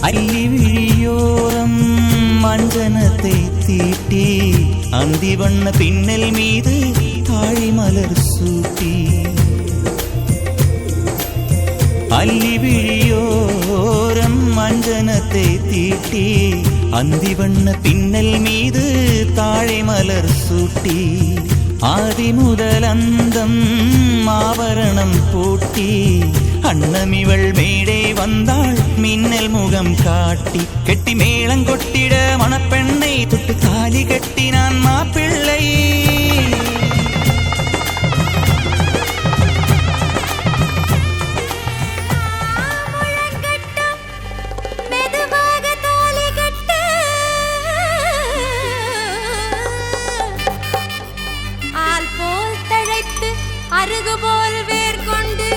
அள்ளி விழியோரம் மஞ்சனத்தை தீட்டி அந்தி வண்ண பின்னல் மீது தாழி மலர் சூட்டி. அள்ளி விழியோரம் மஞ்சனத்தை தீட்டி அந்தி வண்ண பின்னல் மீது தாழை மலர் சூட்டி. ஆதி முதல் அந்தம் ஆபரணம் பூட்டி அன்னமிவள் மேடை வந்தாள் மின்னல் முகம் காட்டி. கெட்டி மேளங்கொட்டிட மணப்பெண்ணை தொட்டு தாலி கட்டினான் மாப்பிள்ளை. அருகு போல் வேர் கொண்டு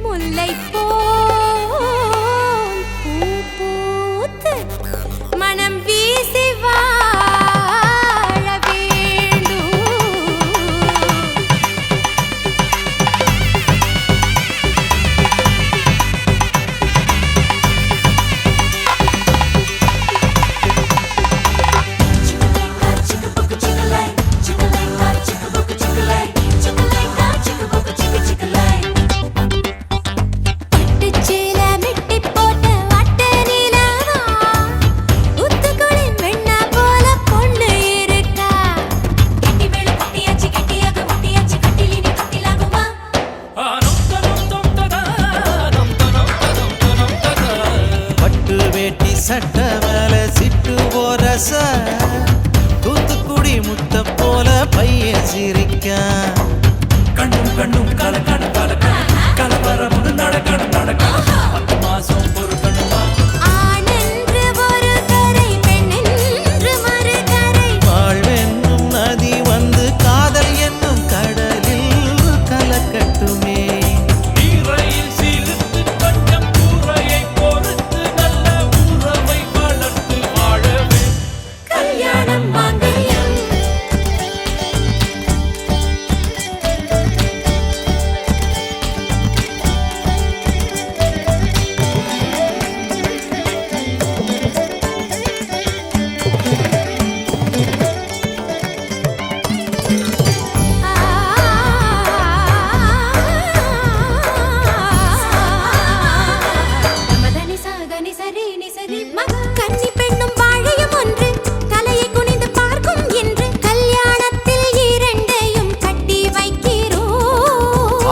முல்லை போல் பூ பூத்து மனம் வீசி வா.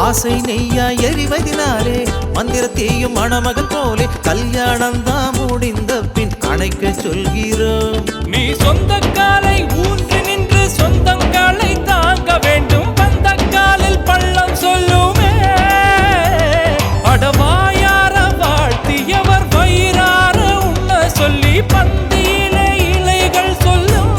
ஆசை நெய்யா எறிவதினாலே மந்திரத்தையும் மணமகன் போலே கல்யாணம் தான் முடிந்த பின் அணைக்க சொல்கிறோம். நீ சொந்த காலை ஊன்றி நின்று சொந்தங்களை தாங்க வேண்டும். வந்த காலில் பள்ளம் சொல்லுமே அடவாயார வாழ்த்தியவர் வயிறார உண்ண சொல்லி பந்தியிலே இலைகள் சொல்லும்.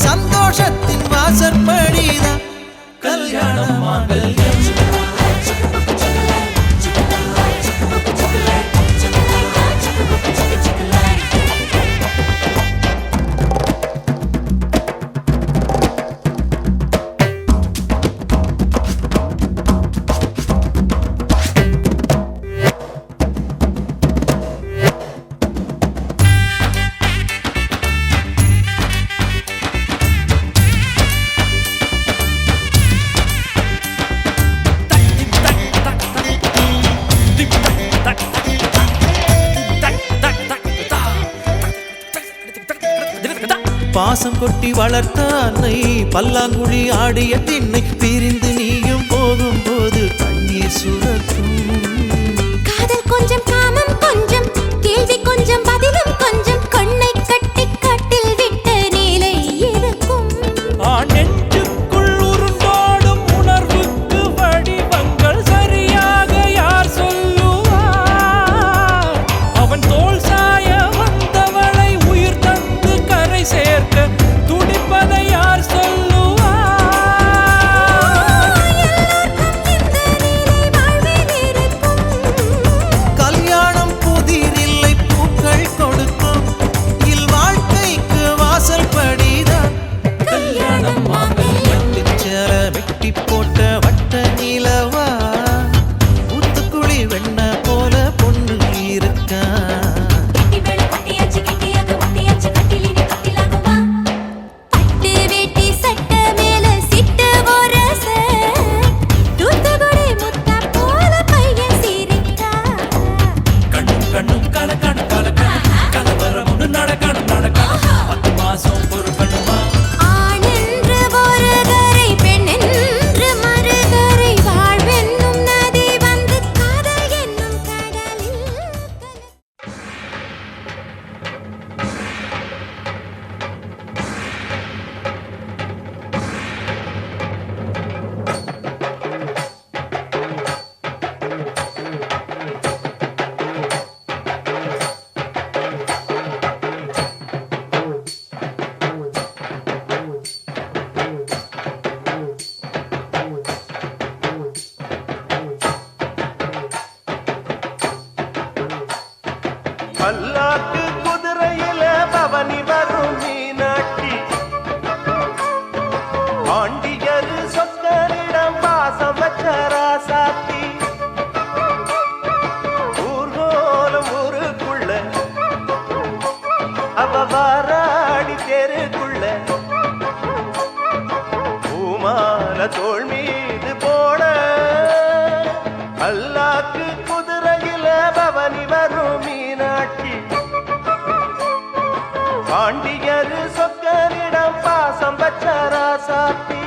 சந்தோஷத்தின் வாசற்படிதான் கல்யாணம் மாங்கல்யம். பாசம் கொட்டி வளர்த்த அன்னை பல்லாங்குழி ஆடிய திண்ணை பிரிந்து நீயும் போகும்போது கண்ணீர் சுரக்கும். காதல் கொஞ்சம் காமம் கொஞ்சம் கேள்வி கொஞ்சம் பதிலும் கொஞ்சம் கண்ணை கட்டி கட்டில் விட்ட நிலை இருக்கும். நெஞ்சுக்குள் உருண்டோடும் உணர்வுக்கு வடிவங்கள் சரியாக யார் சொல்லுவார்? அவன் தோல் சாய வந்தவளை உயிர் தந்து கரை சேர்க்க துடிப்பதை யார் கல்யாணம் புதிரில்லை பூக்கள் கொடுக்கும் இல்வாழ்க்கைக்கு வாசல் படிதான் கல்யாணம் சேர வெட்டி போட்ட வட்ட நிலவா ஊத்துக்குழி வெண்ண போல பொண்ணு இருக்கா. பட்டு வேட்டி சட்ட மேல சிட்டு போரச தூத்துக்குடி முத்தா போல பையன் சிரிக்கா. கண்ணும் கண்ணும் கலக்கணும் கலவரமுன்னு நடக்கணும் 10 மாசம் பொறுக்கணுமா? ஆணென்று ஒரு கரை பெண்ணென்று மறுகரை வாழ்வென்னும் நதி வந்து காதல் என்னும் கடலில் பல்லாக்கு குதிரையில பவனி வரும் மீனாட்சி பாண்டியரு சொக்கரிடம் பாசம் வச்ச ராசாத்தி ஊர்கோலம் ஊருக்குள்ள அவ வாராடி தெருக்குள்ள பூமால தோள் மீது போட பல்லாக்கு குதிரையில பவனி வரும் மீனாட்சி பாண்டியரு சொக்கரிடம் பாசம் வச்ச ராசாத்தி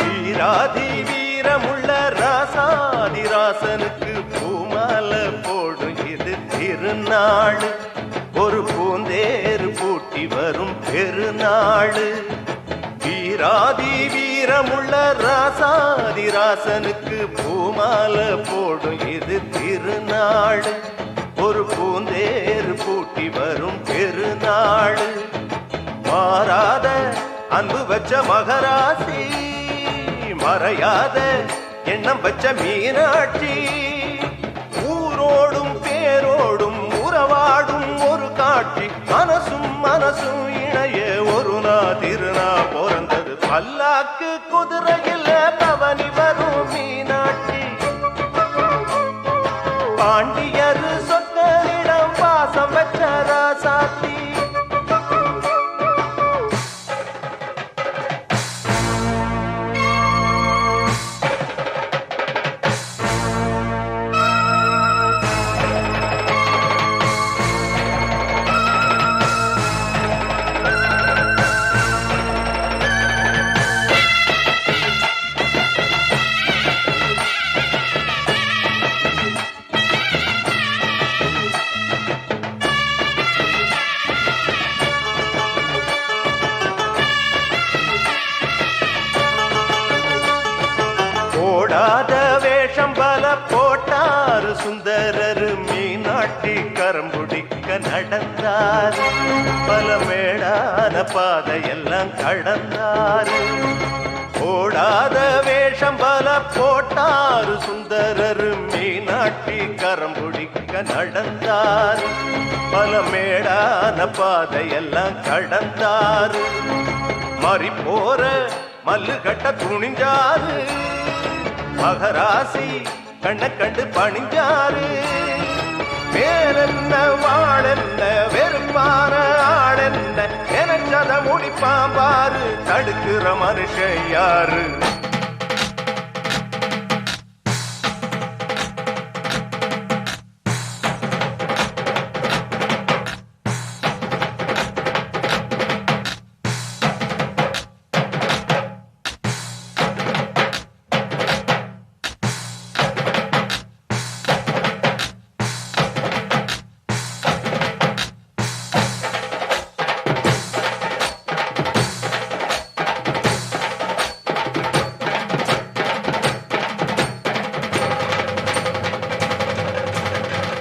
வீராதி வீரமுள்ள ராசாதிராசனுக்கு பூமால போடும் இது திருநாள். ஒரு பூந்தேறு பூட்டி வரும் பெருநாள். வீராதி வீரமுள்ள ராசாதிராசனுக்கு பூமால போடும் இது திருநாள். ஒரு பூந்தேறு பூட்டி வரும் பெருநாள். மாறாத அன்பு வச்ச மகராசி மறையாத எண்ணம் வச்ச மீனாட்சி ஊரோடும் பாண்டியர் சொற்களிடம் பாசம் வச்ச ராசாத்தி போடாத வேஷம் பல போட்டாரு சுந்தரரு மீனாட்டி கரம்புடிக்க நடந்தாரு பல மேடான பாதையெல்லாம் கடந்தாரு போடாத வேஷம் பல போட்டாரு சுந்தரரு மீனாட்டி கரம்புடிக்க நடந்தாரு பல மேடான பாதையெல்லாம் கடந்தாரு மாறி போற மல்லு கட்ட துணிஞ்சாரு மகராசி கண்ண கண்டு பணிஞ்சாரு வேறென்ன வாழென்ன வெறுப்பான ஆளென்ன எனச்சத முடிப்பாம்பாரு தடுக்கிற மனுஷன் யாரு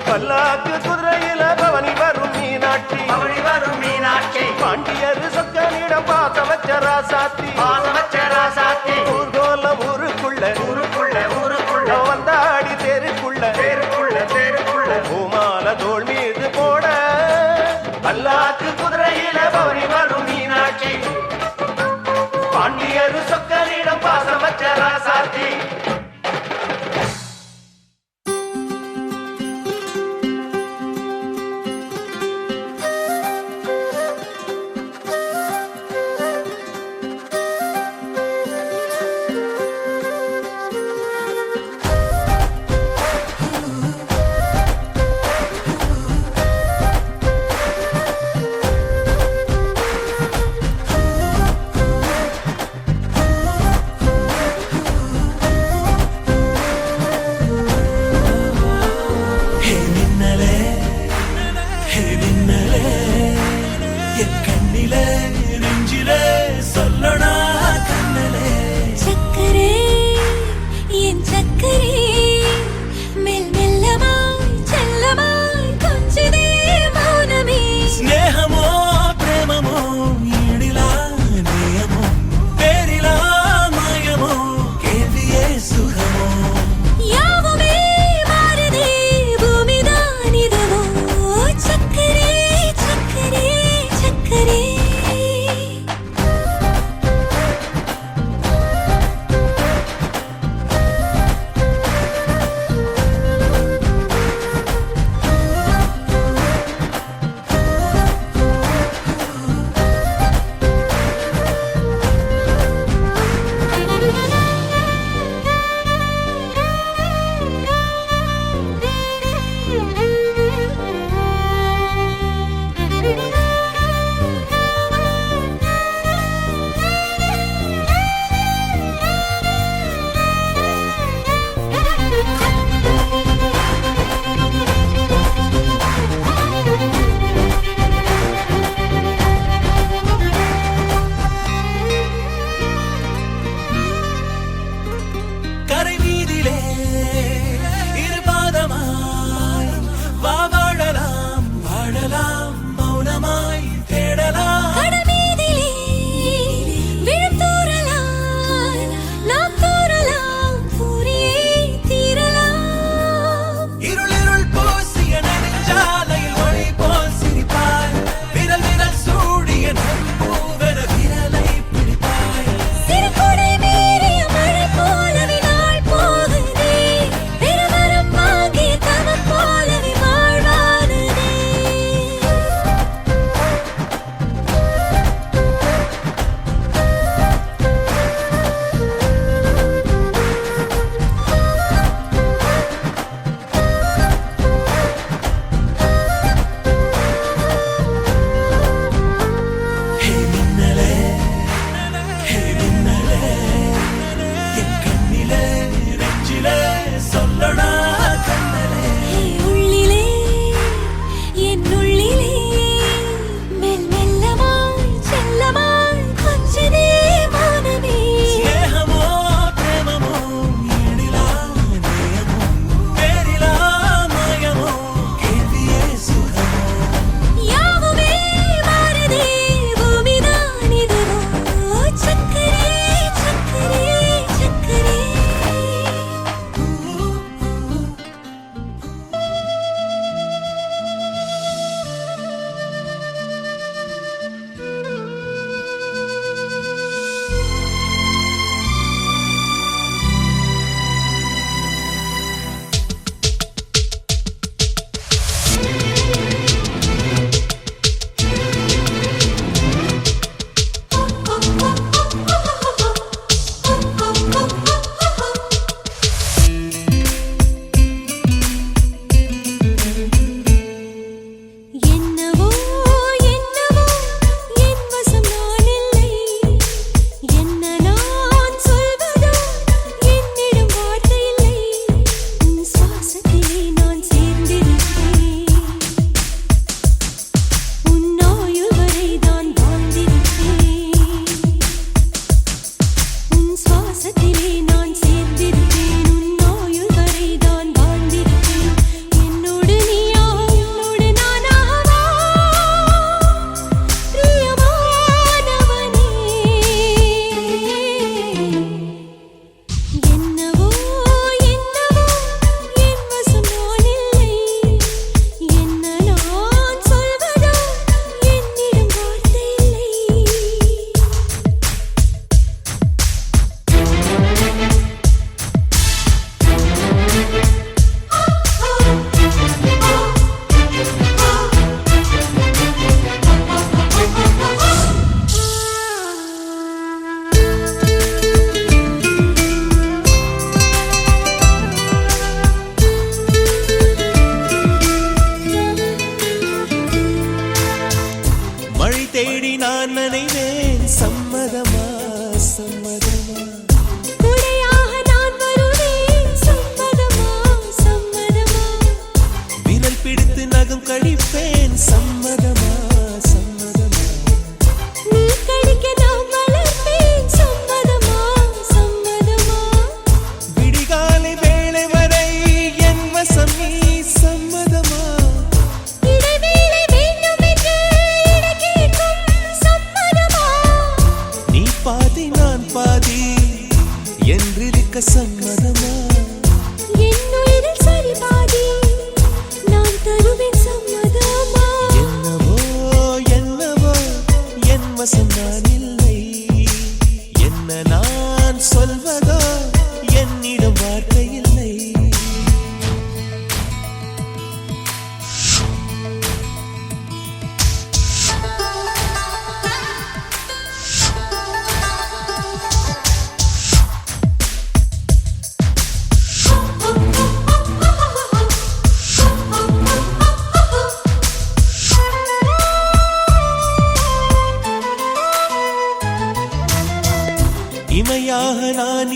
பல்லாக்கு குதிரையில பவனி வரும் மீனாட்சி பாண்டியர் சொக்கனிடம் பாச வச்ச ராசாத்தி ஊர்கோலம் ஊருக்குள்ள வந்தாடி தெருக்குள்ள பூமால தோல் மீது போட பல்லாக்கு குதிரையில பவனி வரும் மீனாட்சி பாண்டியர் சொக்கனிடம் பாச வச்ச ராசாத்தி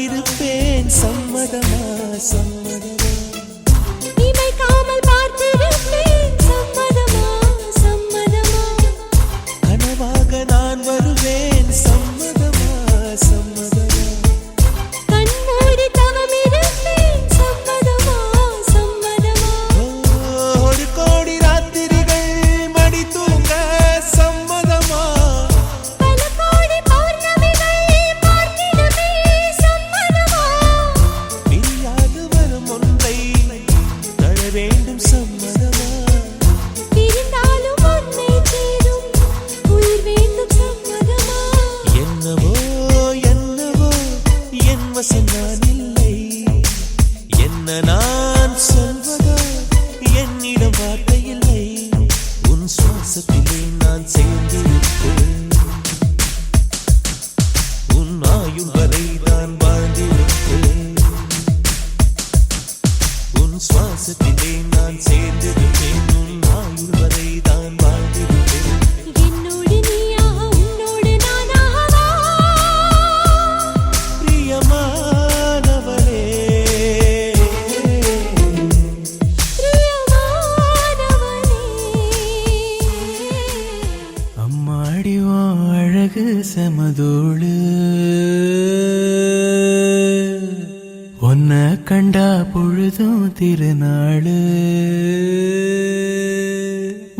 இருப்பேன் சம்மதமா சம்மதமா இமைக்காமல் பார்த்திருப்பேன் சம்மதமா சம்மதமா கனவாக நான் வருவேன் சம்மதமா சம்மதமா கண்மூடி தவம் இருப்பேன் சம்மதமா சம்மதமா ஒரு கோடி ராத்திரிகள் மடி தூங்க சம்மதமா பல கோடி பௌர்ணமிகள் பார்த்திடுமே சம்மதமா பிரியாது வரும் ஒன்றை தர வேண்டும் சம்மதமா பிரிந்தாலும் உன்னை சேரும் உயிர் வேண்டும் சம்மதமா என்னவோ என்னவோ என் வசம் நான் இல்லை என்ன நான் சொல்வதோ என்னிடம் வார்த்தை இல்லை உன் சுவாசத்திலே நான் சேர்ந்திருப்பேன் உன் ஆயுள் வரை நான் வாழ்ந்திருப்பேன் உன் சுவாசத்திலே நான் சேர்ந்திருப்பேன் உன் ஆயுள் வரை தான் வாழ்ந்திருப்பேன் என்னோடு நீயாக உன்னோடு நானாகவா பிரியமானவளே அம்மாடிவோ அழகு செமதோடு உன்னை கண்டா பொழுதும் திருநாளு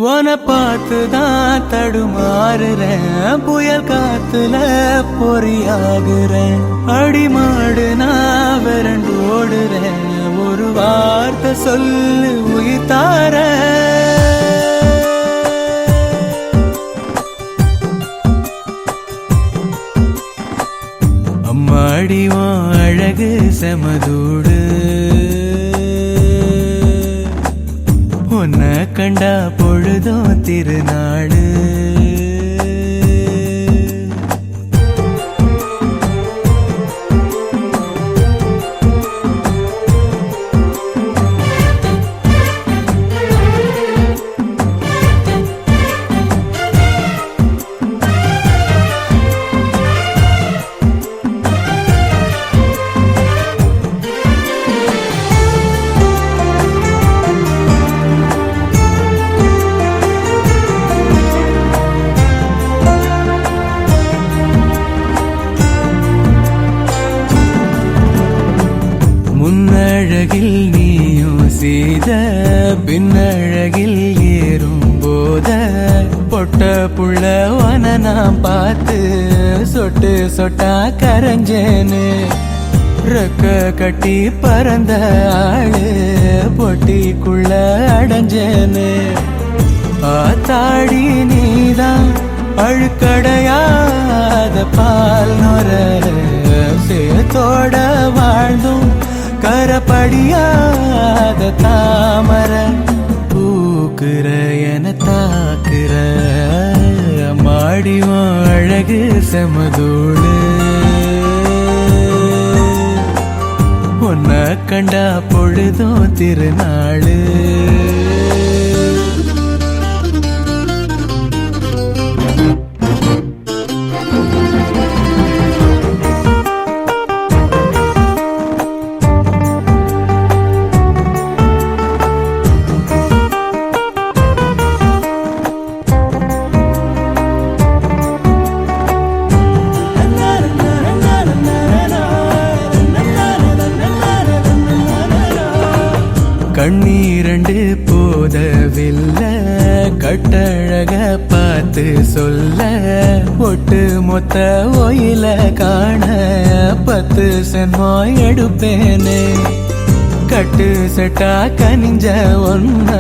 உன பார்த்துதான் தடுமாறுறேன் புயல் காத்துல பொறியாகுறேன் அடிமாடு நான் விரண்டு ஓடுறேன் ஒரு வார்த்தை சொல்லு உயிர் தாரேன் அம்மாடிவோ அழகு செமதூடு உன்னை கண்டா பொழுதும் திருநாடு முன்னழகில் நீயும் செய்த பின்னழகில் ஏறும் போத பொட்ட புள்ளவன நான் பார்த்து சொட்டு சொட்டா கரைஞ்சேன்னு ரெக்க கட்டி பறந்த ஆளு பொட்டிக்குள்ள அடைஞ்சேன்னு ஆத்தாடி நீதான் அழுக்கடையாத பால் நொர சேத்தோட வாழ்ந்தும் கரப்படியாத தாமர பூக்குற என தாக்குற மாடிவோ அழகு செமதோடு உன்னை கண்டா பொழுதும் திருநாளு கண்ணீரண்டு போதவில்லை கட்டழக பார்த்து சொல்ல ஒட்டு மொத்த ஒயில காண 10 சென்மோ எடுப்பேனே கட்டு செட்டா கனிஞ்ச ஒன்ன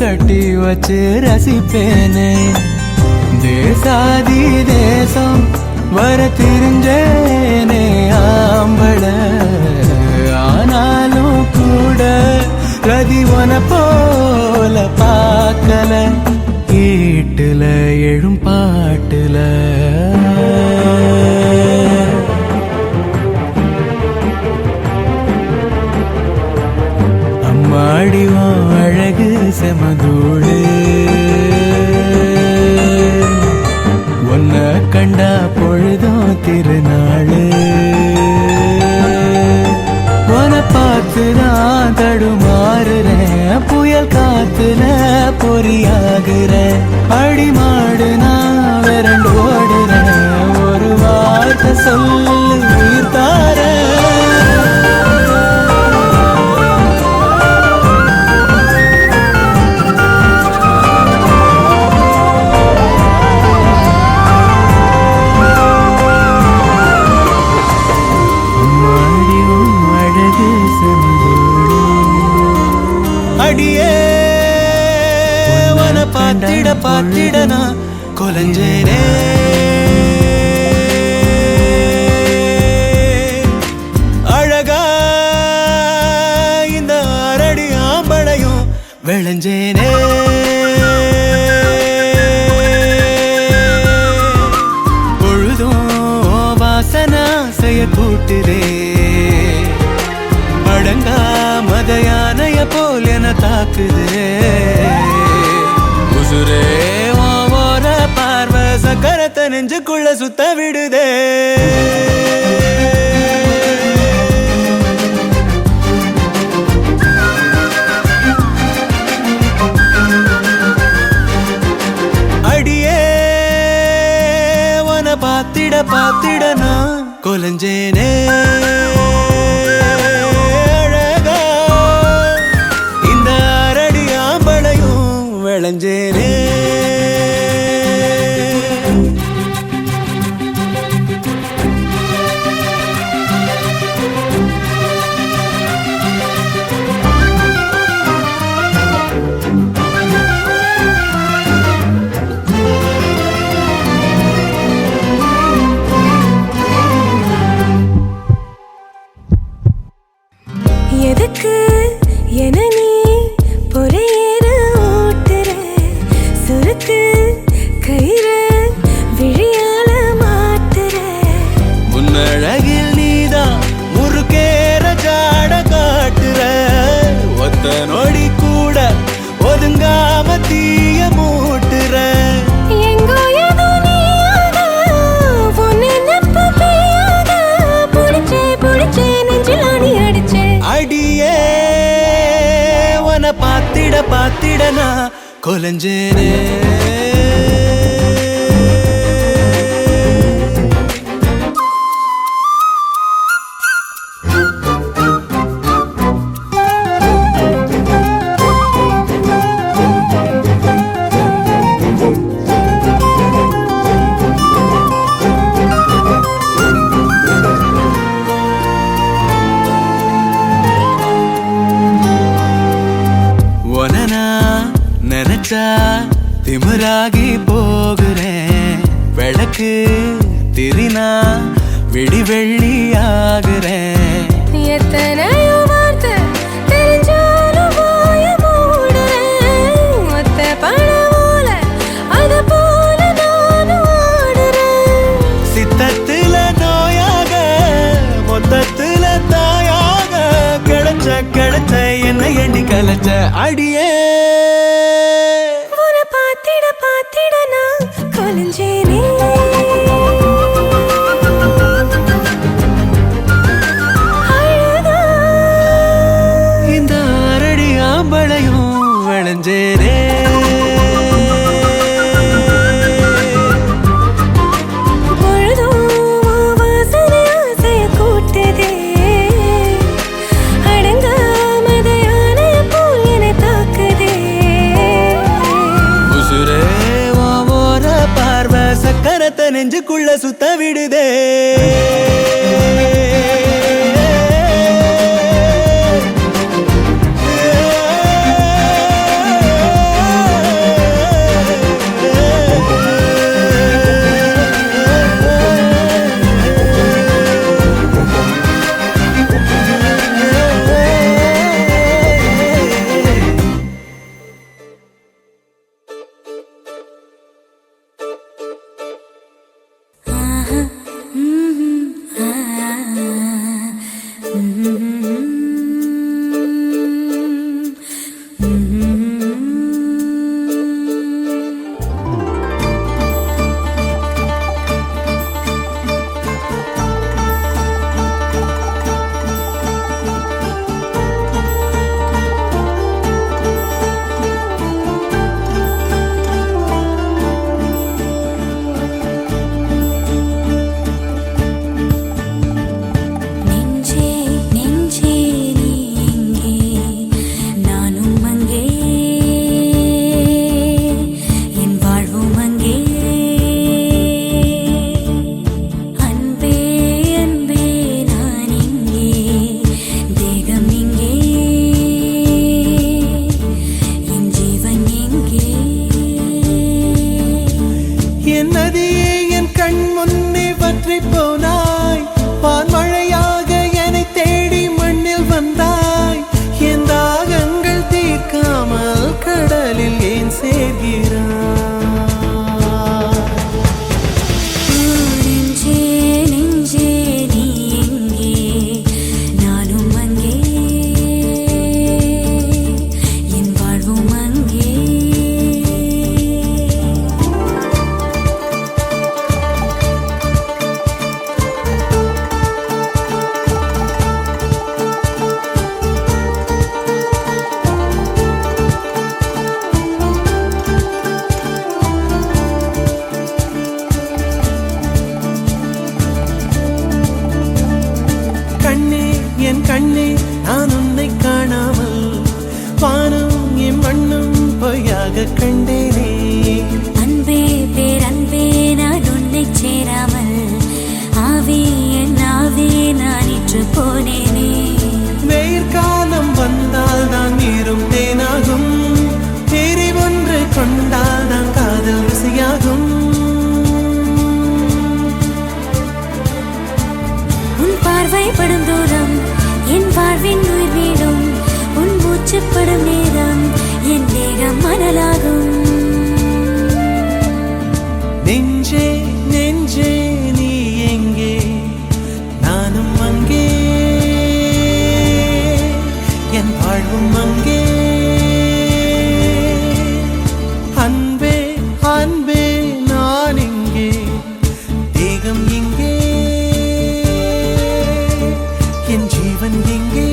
கட்டி வச்சு ரசிப்பேனே தேசாதி தேசம் வர தெரிஞ்சேனே ஆம்பள ஆனாலும் கூட ரதி உன போல பார்க்கல வீட்டுல எழும் பாட்டுல அம்மாடிவோ அழகு செமதூடு உன்னை கண்டா பொழுதும் திருநாளு பார்த்திட பார்த்திட நான் கொலைஞ்சேனே அழகா இந்த அரடி ஆம்பளையும் விளைஞ்சேனே பொழுதும் வாசனா செய்ய கூட்டுதே அடங்கா மதையானைய போல் என தாக்குதே உசுரே ஓர பார்வை சக்கரத்தை நெஞ்சுக்குள்ள சுத்த விடுதே அடியே உன பார்த்திட பார்த்திட நான் கொலைஞ்சேனே அழகா இந்த அரடி ஆம்பளையும் விளைஞ்சேனே எதுக்கு என நீ பொறையேற ஓட்டுற சுருக்கு கயிறு விழியால மாத்துற முன்னழகில் நீதான் முறுக்கேற ஜாட காட்டுற ஒத்த நொடி கூட ஒதுங்காம தீய மூட்டுற எங்கோ ஏதோ நீயாத உன்னை நெப்ப பெய்யாத புடிச்சே நெஞ்சில் ஆணி அடிச்சே அடியே உன பார்த்திட பார்த்திட நான் கொலைஞ்சேனே ஒனனா நினைச்சா திமிராகி போகிறேன் விளக்கு திரினா விடி வெள்ளி ஆகுறேன் எத்தனையோ வார்த்தை தெரிஞ்சாலும் வாய மூடுறேன் ஒத்த பணமோல அது போல நானும் ஆடுறேன் சித்தத்துல நோயாக மொத்தத்துல தாயாக கிடைச்ச என்ன எண்ணி கலைச்ச அடியே உன்னை பார்த்திட நான் கொலைஞ்சேனே அழகா இந்த அரடி ஆம்பளையும் விளைஞ்சேனே பொழுதும் வாசனை ஆசைய கூட்டுதே அடங்காமத யானைய போல் என்னை தாக்குதே உசுரே ஓர பார்வை சக்கரத்தை நெஞ்சுக்குள்ள சுத்த விடுதே என் நதியே என் கண் முன்னே பற்றி போனாய் வான்மழையாக என்னை தேடி மண்ணில் வந்தாய் என் தாகங்கள் தீர்க்காமல் கடலில் ஏன் சேர்கிறாய் என் கண்ணே நான் உன்னை காணாமல் வானும் என் மண்ணும் பொய்யாக கண்டேனே அன்பே பேரன்பே நான் உன்னை சேராமல் ஆவே என் ஆவே நான் இன்று போனேனே வெயிற்காலம் வந்தால் தான் நீரும் தேனாகும் தேரி ஒன்று கொண்டால் தான் காதல் ருசியாகும் உன் பார்வைப்படும் தூரம் என் வாழ்வின் உயிர் வீடும் உன் மூச்சுப்படும் நேரம் என் தேகம் மணலாகும் நெஞ்சே நெஞ்சே நீ எங்கே நானும் அங்கே என் வாழ்வும் அங்கே அன்பே அன்பே நான் இங்கே தேகம் இங்கே என் ஜீவன் எங்கே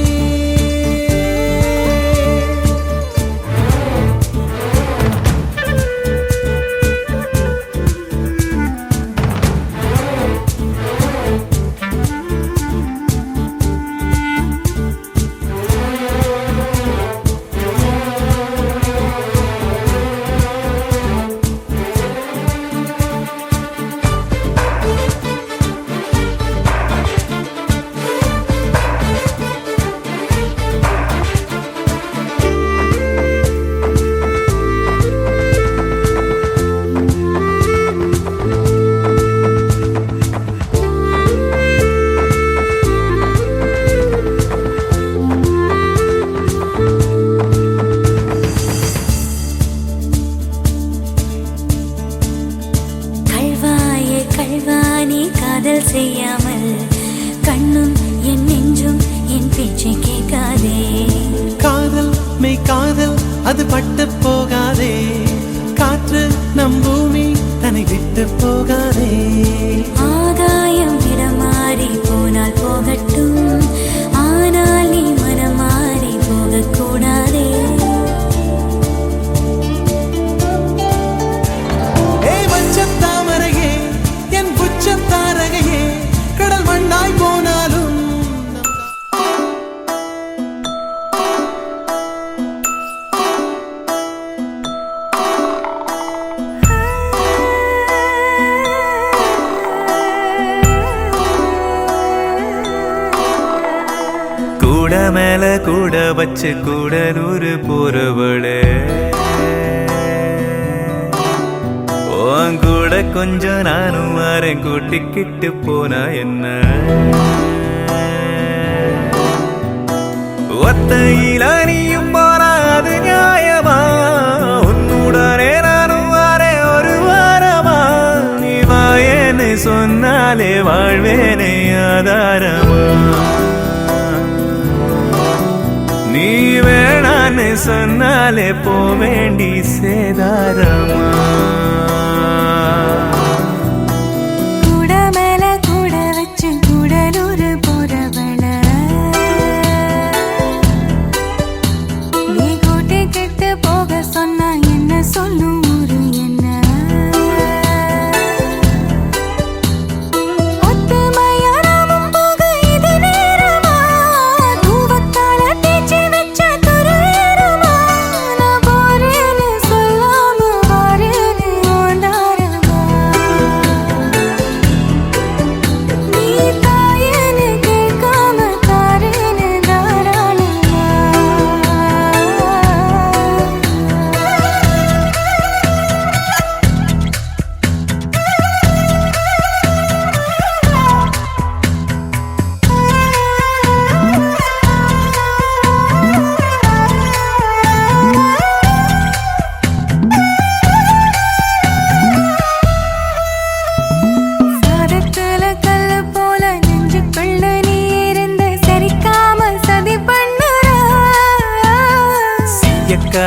காதல் செய்யாமல் கண்ணும் என் நெஞ்சும் என் பேச்சை கேட்காதே காதல் மெய் காதல் அது பட்டு போகாதே காற்று நம் பூமி தன்னை விட்டு போகாதே ஆகாயம் இடமாறி போனால் போகட்டும் ஆனால் நீ மனம் மாறி போகக்கூடாதே தாமரையே என் புச்சத்தாரகையே கடல் மண்ணாய் போனாலும் கூட மேல கூட வச்சு கூடலூர் போறவளே கூட கொஞ்சம் நானும் வரேன் கூட்டிக்கிட்டு போனா என்ன ஒத்தையில நீயும் போனா அது நியாயமா உன்னுடனே நானும் வரேன் ஒரு வாரமா நீ வாயேன்னு சொன்னாலே வாழ்வேனே ஆதாரமா நீ வேணான்னு சொன்னாலே போவேண்டி சேதாரமா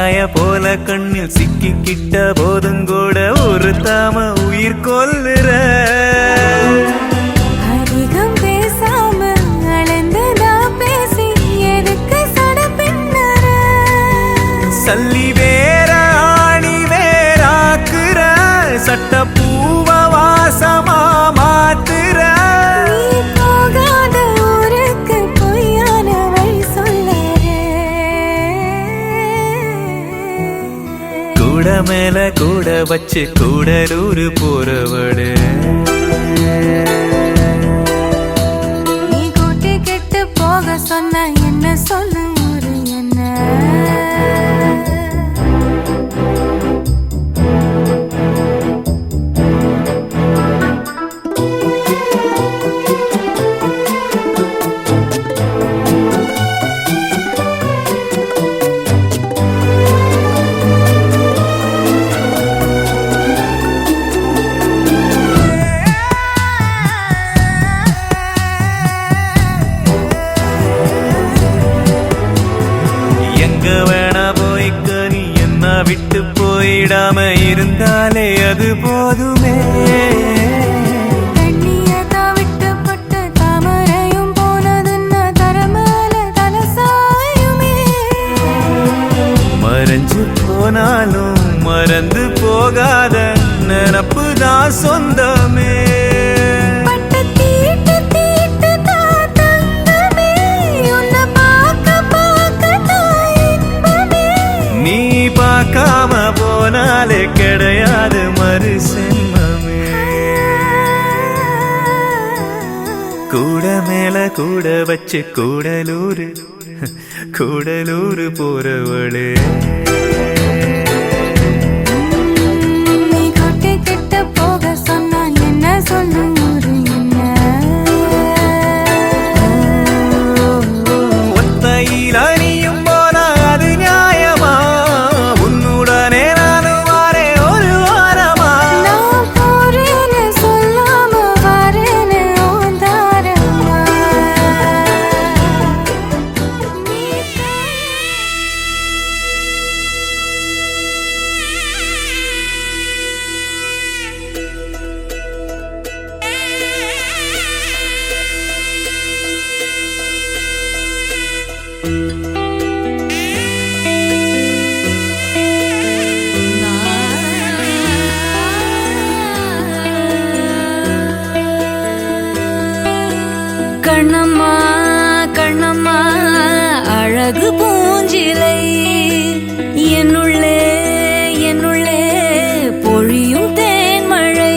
மாங்காய போல கண்ணில் சிக்கிக்கிட்ட போதும் கூட ஒரு தாம உயிர் கொல்லுற அதிகம் பேசாம அளந்ததா பேசி எதுக்கு சடப்பின்னற சல்லி வேற ஆணி வேறாக்குற சட்ட பூவ வாசமா மாத்துற நீ போகாத ஊருக்கு பொய்யான வழி சொல்லற கூட மேல கூட வச்சு கூடலூர் போறவடு நீ கூட்டி கெட்டு போக சொன்ன என்ன சொல்லு ஊரு என்ன எங்க வேணா போய்க்க நீ என்ன விட்டு போயிடாம இருந்தாலே அது போதுமே தண்ணியதா விட்டு பட்டு தாமரையும் போனதுன்னா தரமேல தலசாயுமே மறைஞ்சு போனாலும் மறந்து போகாத நினப்பு தான் சொந்தமே பட்டு தீட்டு தீட்டு தான் தங்கமே உன்னை பார்க்க தான் இன்பமே நீ பார்க்காம போனாலே கிடையாது மறு சென்மமே கூட மேல கூட வச்சு கூடலூர் போறவளே நீ கூட்டி கெட்டு போக சொன்னா என்ன சொல்லு ஊரு என்ன ஒத்தையில் அணியும் போனா அது நியாயமா உன்னுடனே நானும் வாரே ஒரு வாரமா நான் போறேன்னு சொல்லாம வரேன்னு ஓந்தாரமா கண்ணம்மா கண்ணம்மா அழகு பூஞ்சிலை என்னுள்ளே என்னுள்ளே பொழியும் தேன்மழை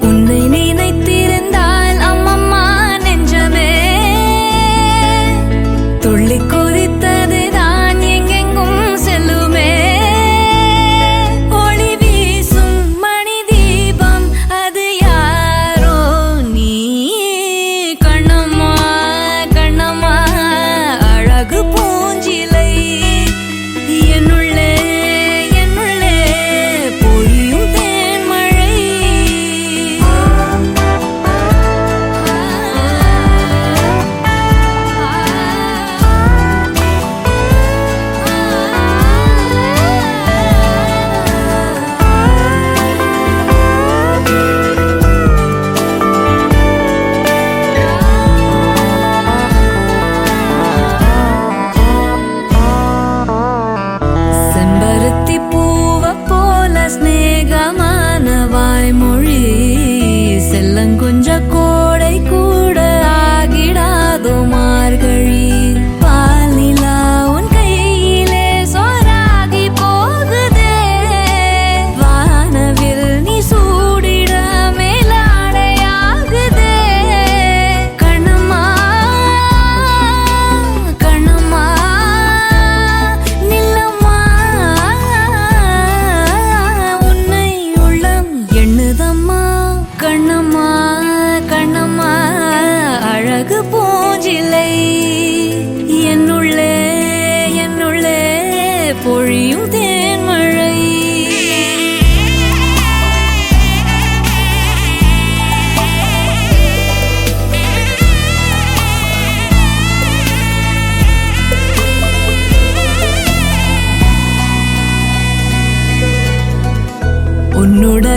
உன்னை நினைத்திருந்தால் அம்மம்மா நெஞ்சமே துள்ளி குதித்தது தான் எங்கெங்கும் செல்லுமே ஒளி வீசும் மணி தீபம் அது யாரோ நீ கண்ணம்மா கண்ணம்மா அழகு பூஞ்சிலை என்னுள்ளே என்னுள்ளே பொழியும் தேன்மழை செம்பருத்தி பூவ போல ஸ்நேகமான வாய்மொழி செல்லங்குஞ்ச கோடை கூட ஆகிடாதோ மார்கழி பால் நிலா உன் கையிலே சோறாகி போகுதே வானவில் நீ சூடிட மேலாடையாகுதே கண்ணம்மா கண்ணம்மா நில்லம்மா உன்னை உள்ளம் எண்ணுதம்மா கண்ணம்மா கண்ணம்மா அழகு பூஞ்சிலை என்னுள்ளே என்னுள்ளே பொழியும் தேன்மழை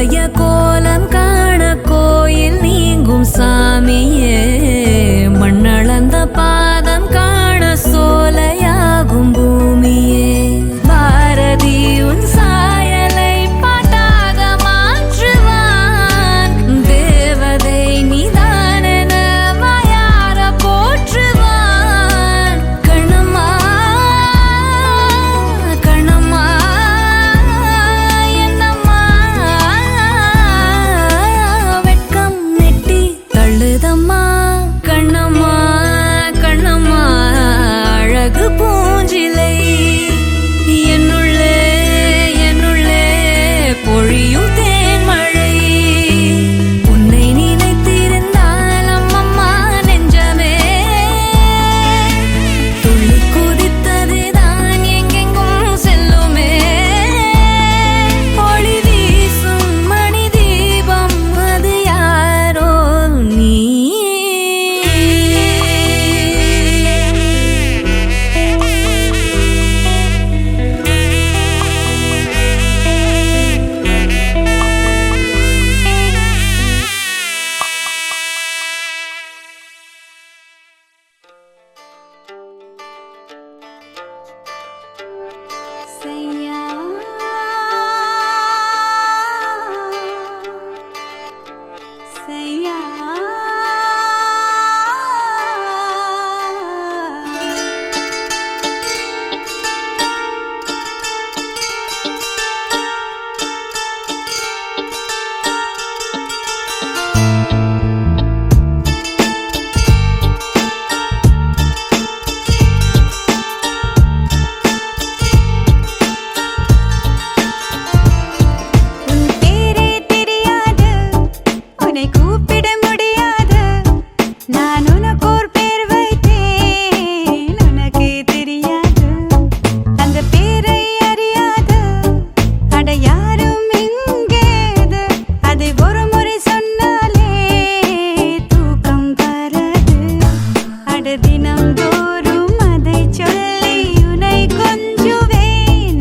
பழைய கோலம் காண கோயில் நீங்கும் சாமியே மண்ணளந்த பாதம் காண சோலையாகும் பூமியே பாரதி உன் சாயலை பாட்டாக மாற்றுவான் தேவதை நீதானென மாயார போற்றுவான் கண்ணம்மா கண்ணம்மா என்னம்மா வெட்கம் நெட்டி தள்ளுதம்மா கண்ணம்மா கண்ணம்மா அழகு பூஞ்சிலை என்னுள்ளே என்னுள்ளே பொழியும் தேன்மழை உன்னை நினைத்திருந்தால் அம்மம்மா நெஞ்சமே துள்ளி குதித்ததுதான் எங்கெங்கும் செல்லுமே ஒளி வீசும் மணி தீபம் அது யாரோ நீ சையா சையா உன் பேரே தெரியாது உன்னை கூப்பிட முடியாது நான் உனக்கு ஒரு பேர் வைத்தேன் உனக்கே தெரியாது அந்த பேரை அறியாது அட யாரும் இங்கேது அதை ஒரு முறை சொன்னாலே தூக்கம் வராது அட தினம்தோறும் அதை சொல்லி உன்னை கொஞ்சுவேன்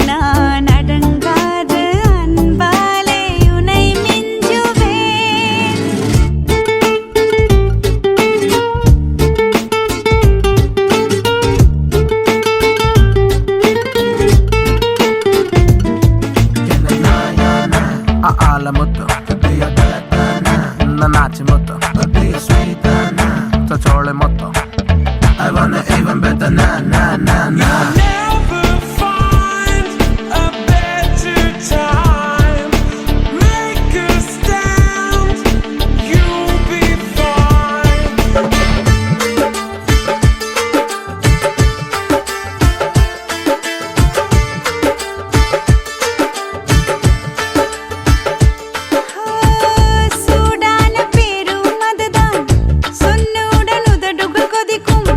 நான் அடங்காத அன்பாலே உன்னை மிஞ்சுவேன் Alla motto, io galatana, nanaci motto, io sweetana, tociole motto. I wanna even better na na na na. Never find a better time. Make a stand, you'll be fine. சூடான பேரும் அதுதான் சொன்னுடன் உதடுகள் கொதிக்கும்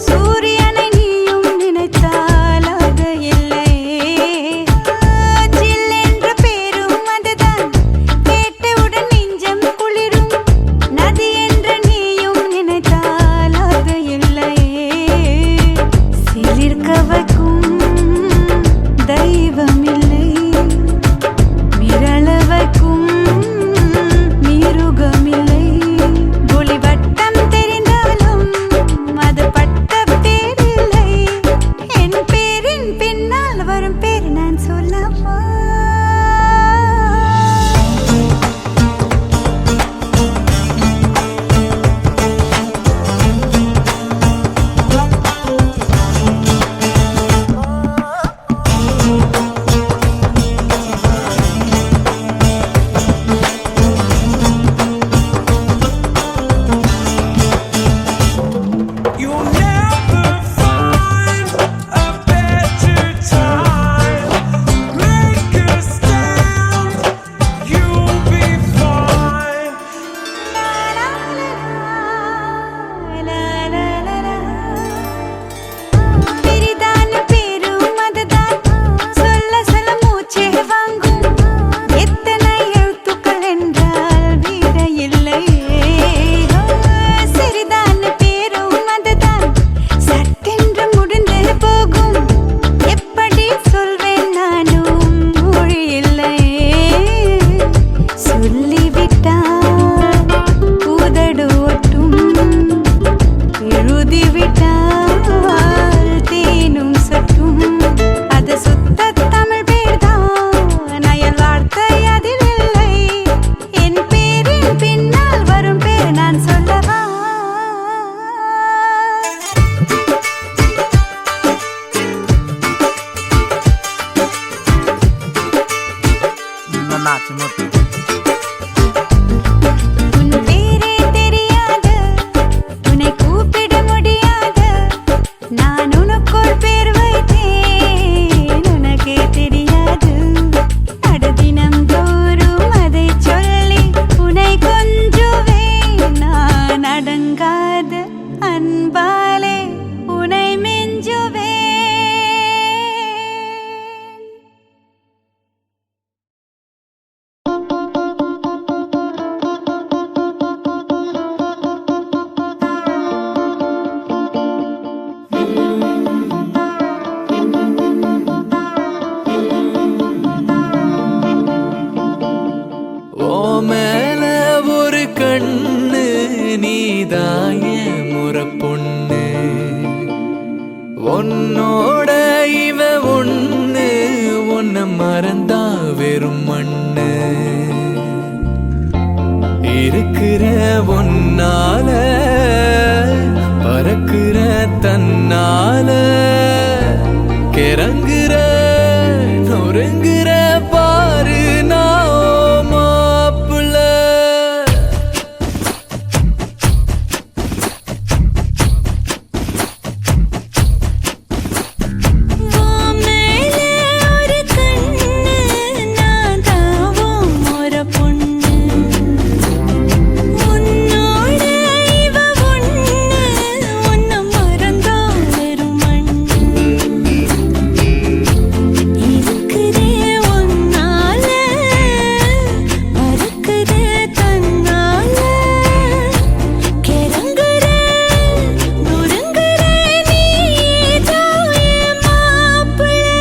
சூரியனை நீயும் நினைத்தால் அது இல்லை ஜில்லென்ற பேரும் அதுதான் கேட்டவுடன் நெஞ்சம் குளிரும் நதி என்ற நீயும் நினைத்தால் அது இல்லை சிலிர்க்க வைக்கும் தெய்வம் இல்லை மிரள வைக்கும் மிருகமில்லை ஒளி வட்டம் தெரிந்தாலும் அது பட்ட பேரில்லை என் பேரின் பின்னால் வரும் பேர் நான் சொல்லவா You'll never find a better time. Make நாச்சு முத்து உன் பேரே தெரியாது உன்னை கூப்பிட முடியாது நான் உனக்குள் பேர் வைத்தேன் உனக்கே தெரியாது அட தினம் தோறும் அதை சொல்லி உன்னை கொஞ்சுவேன் நான் அடங்காத அன்பாலே உன்னை மிஞ்சுவேன் ஓ மேல ஒரு கண்ணு நீதாய முறை பொண்ணு உன்னோட இவ ஒண்ணு உன்னை மறந்தா வெறும் மண்ணு இருக்கிற ஒன்னால பறக்கிற தன்னால கிறங்குற நொறுங்குற பாரு நான் மாப்பிள்ள மேலே ஒரு கண்ணு நான் தாவும் ஒரு பொண்ணு உன்னோட இவ ஒண்ணு உன்னை மறந்தா வெறும் மண்ணு இருக்கிறே ஒன்னால பறக்குதே தன்னால கிறங்குற நொறுங்குற நீதான் என் மாப்பிள்ளை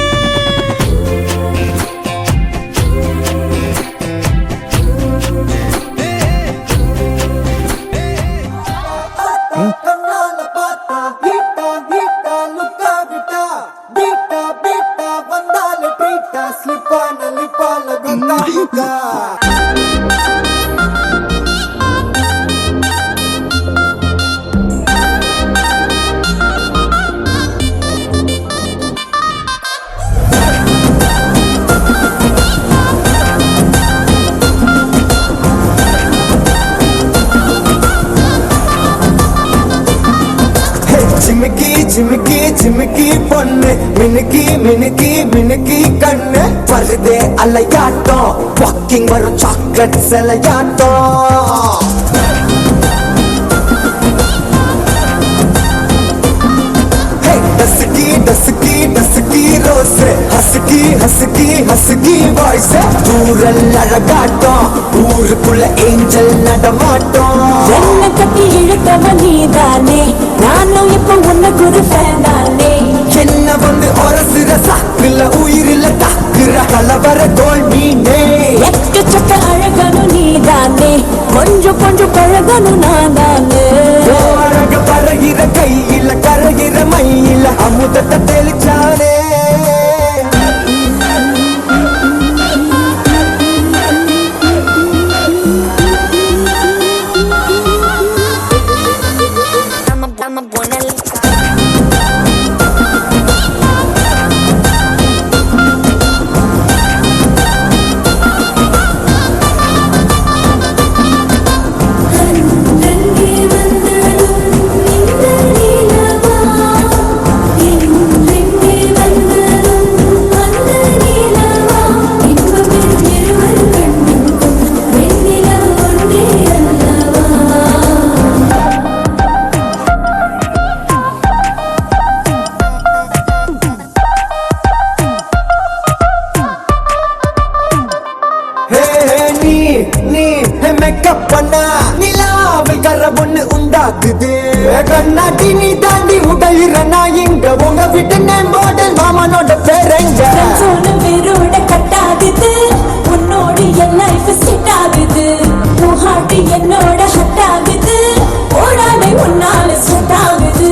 ஜிமிக்கி ஜிமிக்கி ஜிமிக்கி பொண்ணு மினுக்கி மினுக்கி மினுக்கி கண்ணு வருதே அலையாட்டம் வாக்கிங் வரும் சாக்லேட் சிலையாட்டம் dusky dusky dusky rose husky husky husky voice தூரல் அழகாட்டம் ஊருக்குள்ள ஏஞ்சல் நடமாட்டம் என்ன கட்டி இழுத்தவ நீதானே நானும் இப்ப உனக்கு ஒரு ஃபேன் தானே என்ன வந்து ஒரசுற சாக்குல உயிரில தாக்குற கலவர தோல் மீனே எக்கச்சக்க அழகனும் நீதானே கொஞ்சம் கொஞ்சம் பழகனும் நான் தானே அழக பறகிற கையில கரைகிற மயில அமுதத்தை தெளிச்சானே மேக்கப் பண்ணா நிலாவில் கர ஒண்ணு உண்டாக்குது கண்ணாடி நீ தாண்டி உடையிறனா இங்க உங்க வீட்டு நேம் மாடல் மாமனோட பேரங்க வேரோட கட்டாகுது உன்னோடு என் லைஃப் செட் ஆகுது உன் ஹார்ட் என்னோட ஹட் ஆகுது ஓடாமை உன்னால செட் ஆகுது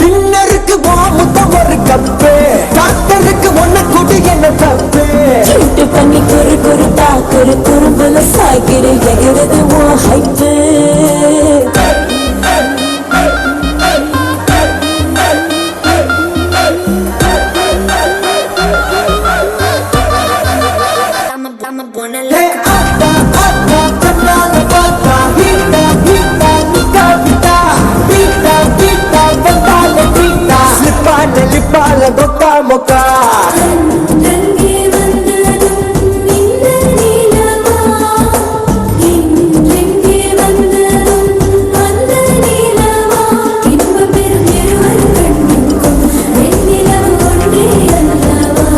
டின்னருக்கு முத்தம் ஒரு கப்பு டாக்டருக்கு ஒன்ன கூட்டி என்ன தப்பு கியூட் பண்ணி குறு குறு தாக்குறு குறும்புல சாய்க்கிற எகிறது உன் ஹைப்பு I'm a boy. போக்கா தங்கே வந்ததும் இந்த நீலமா இன்றெங்கே வந்ததும் அந்த நீலமா இன்பம் பெறும் இருவர் கண்ணுக்கும் வெண்ணிலவு ஒன்றே அல்லவா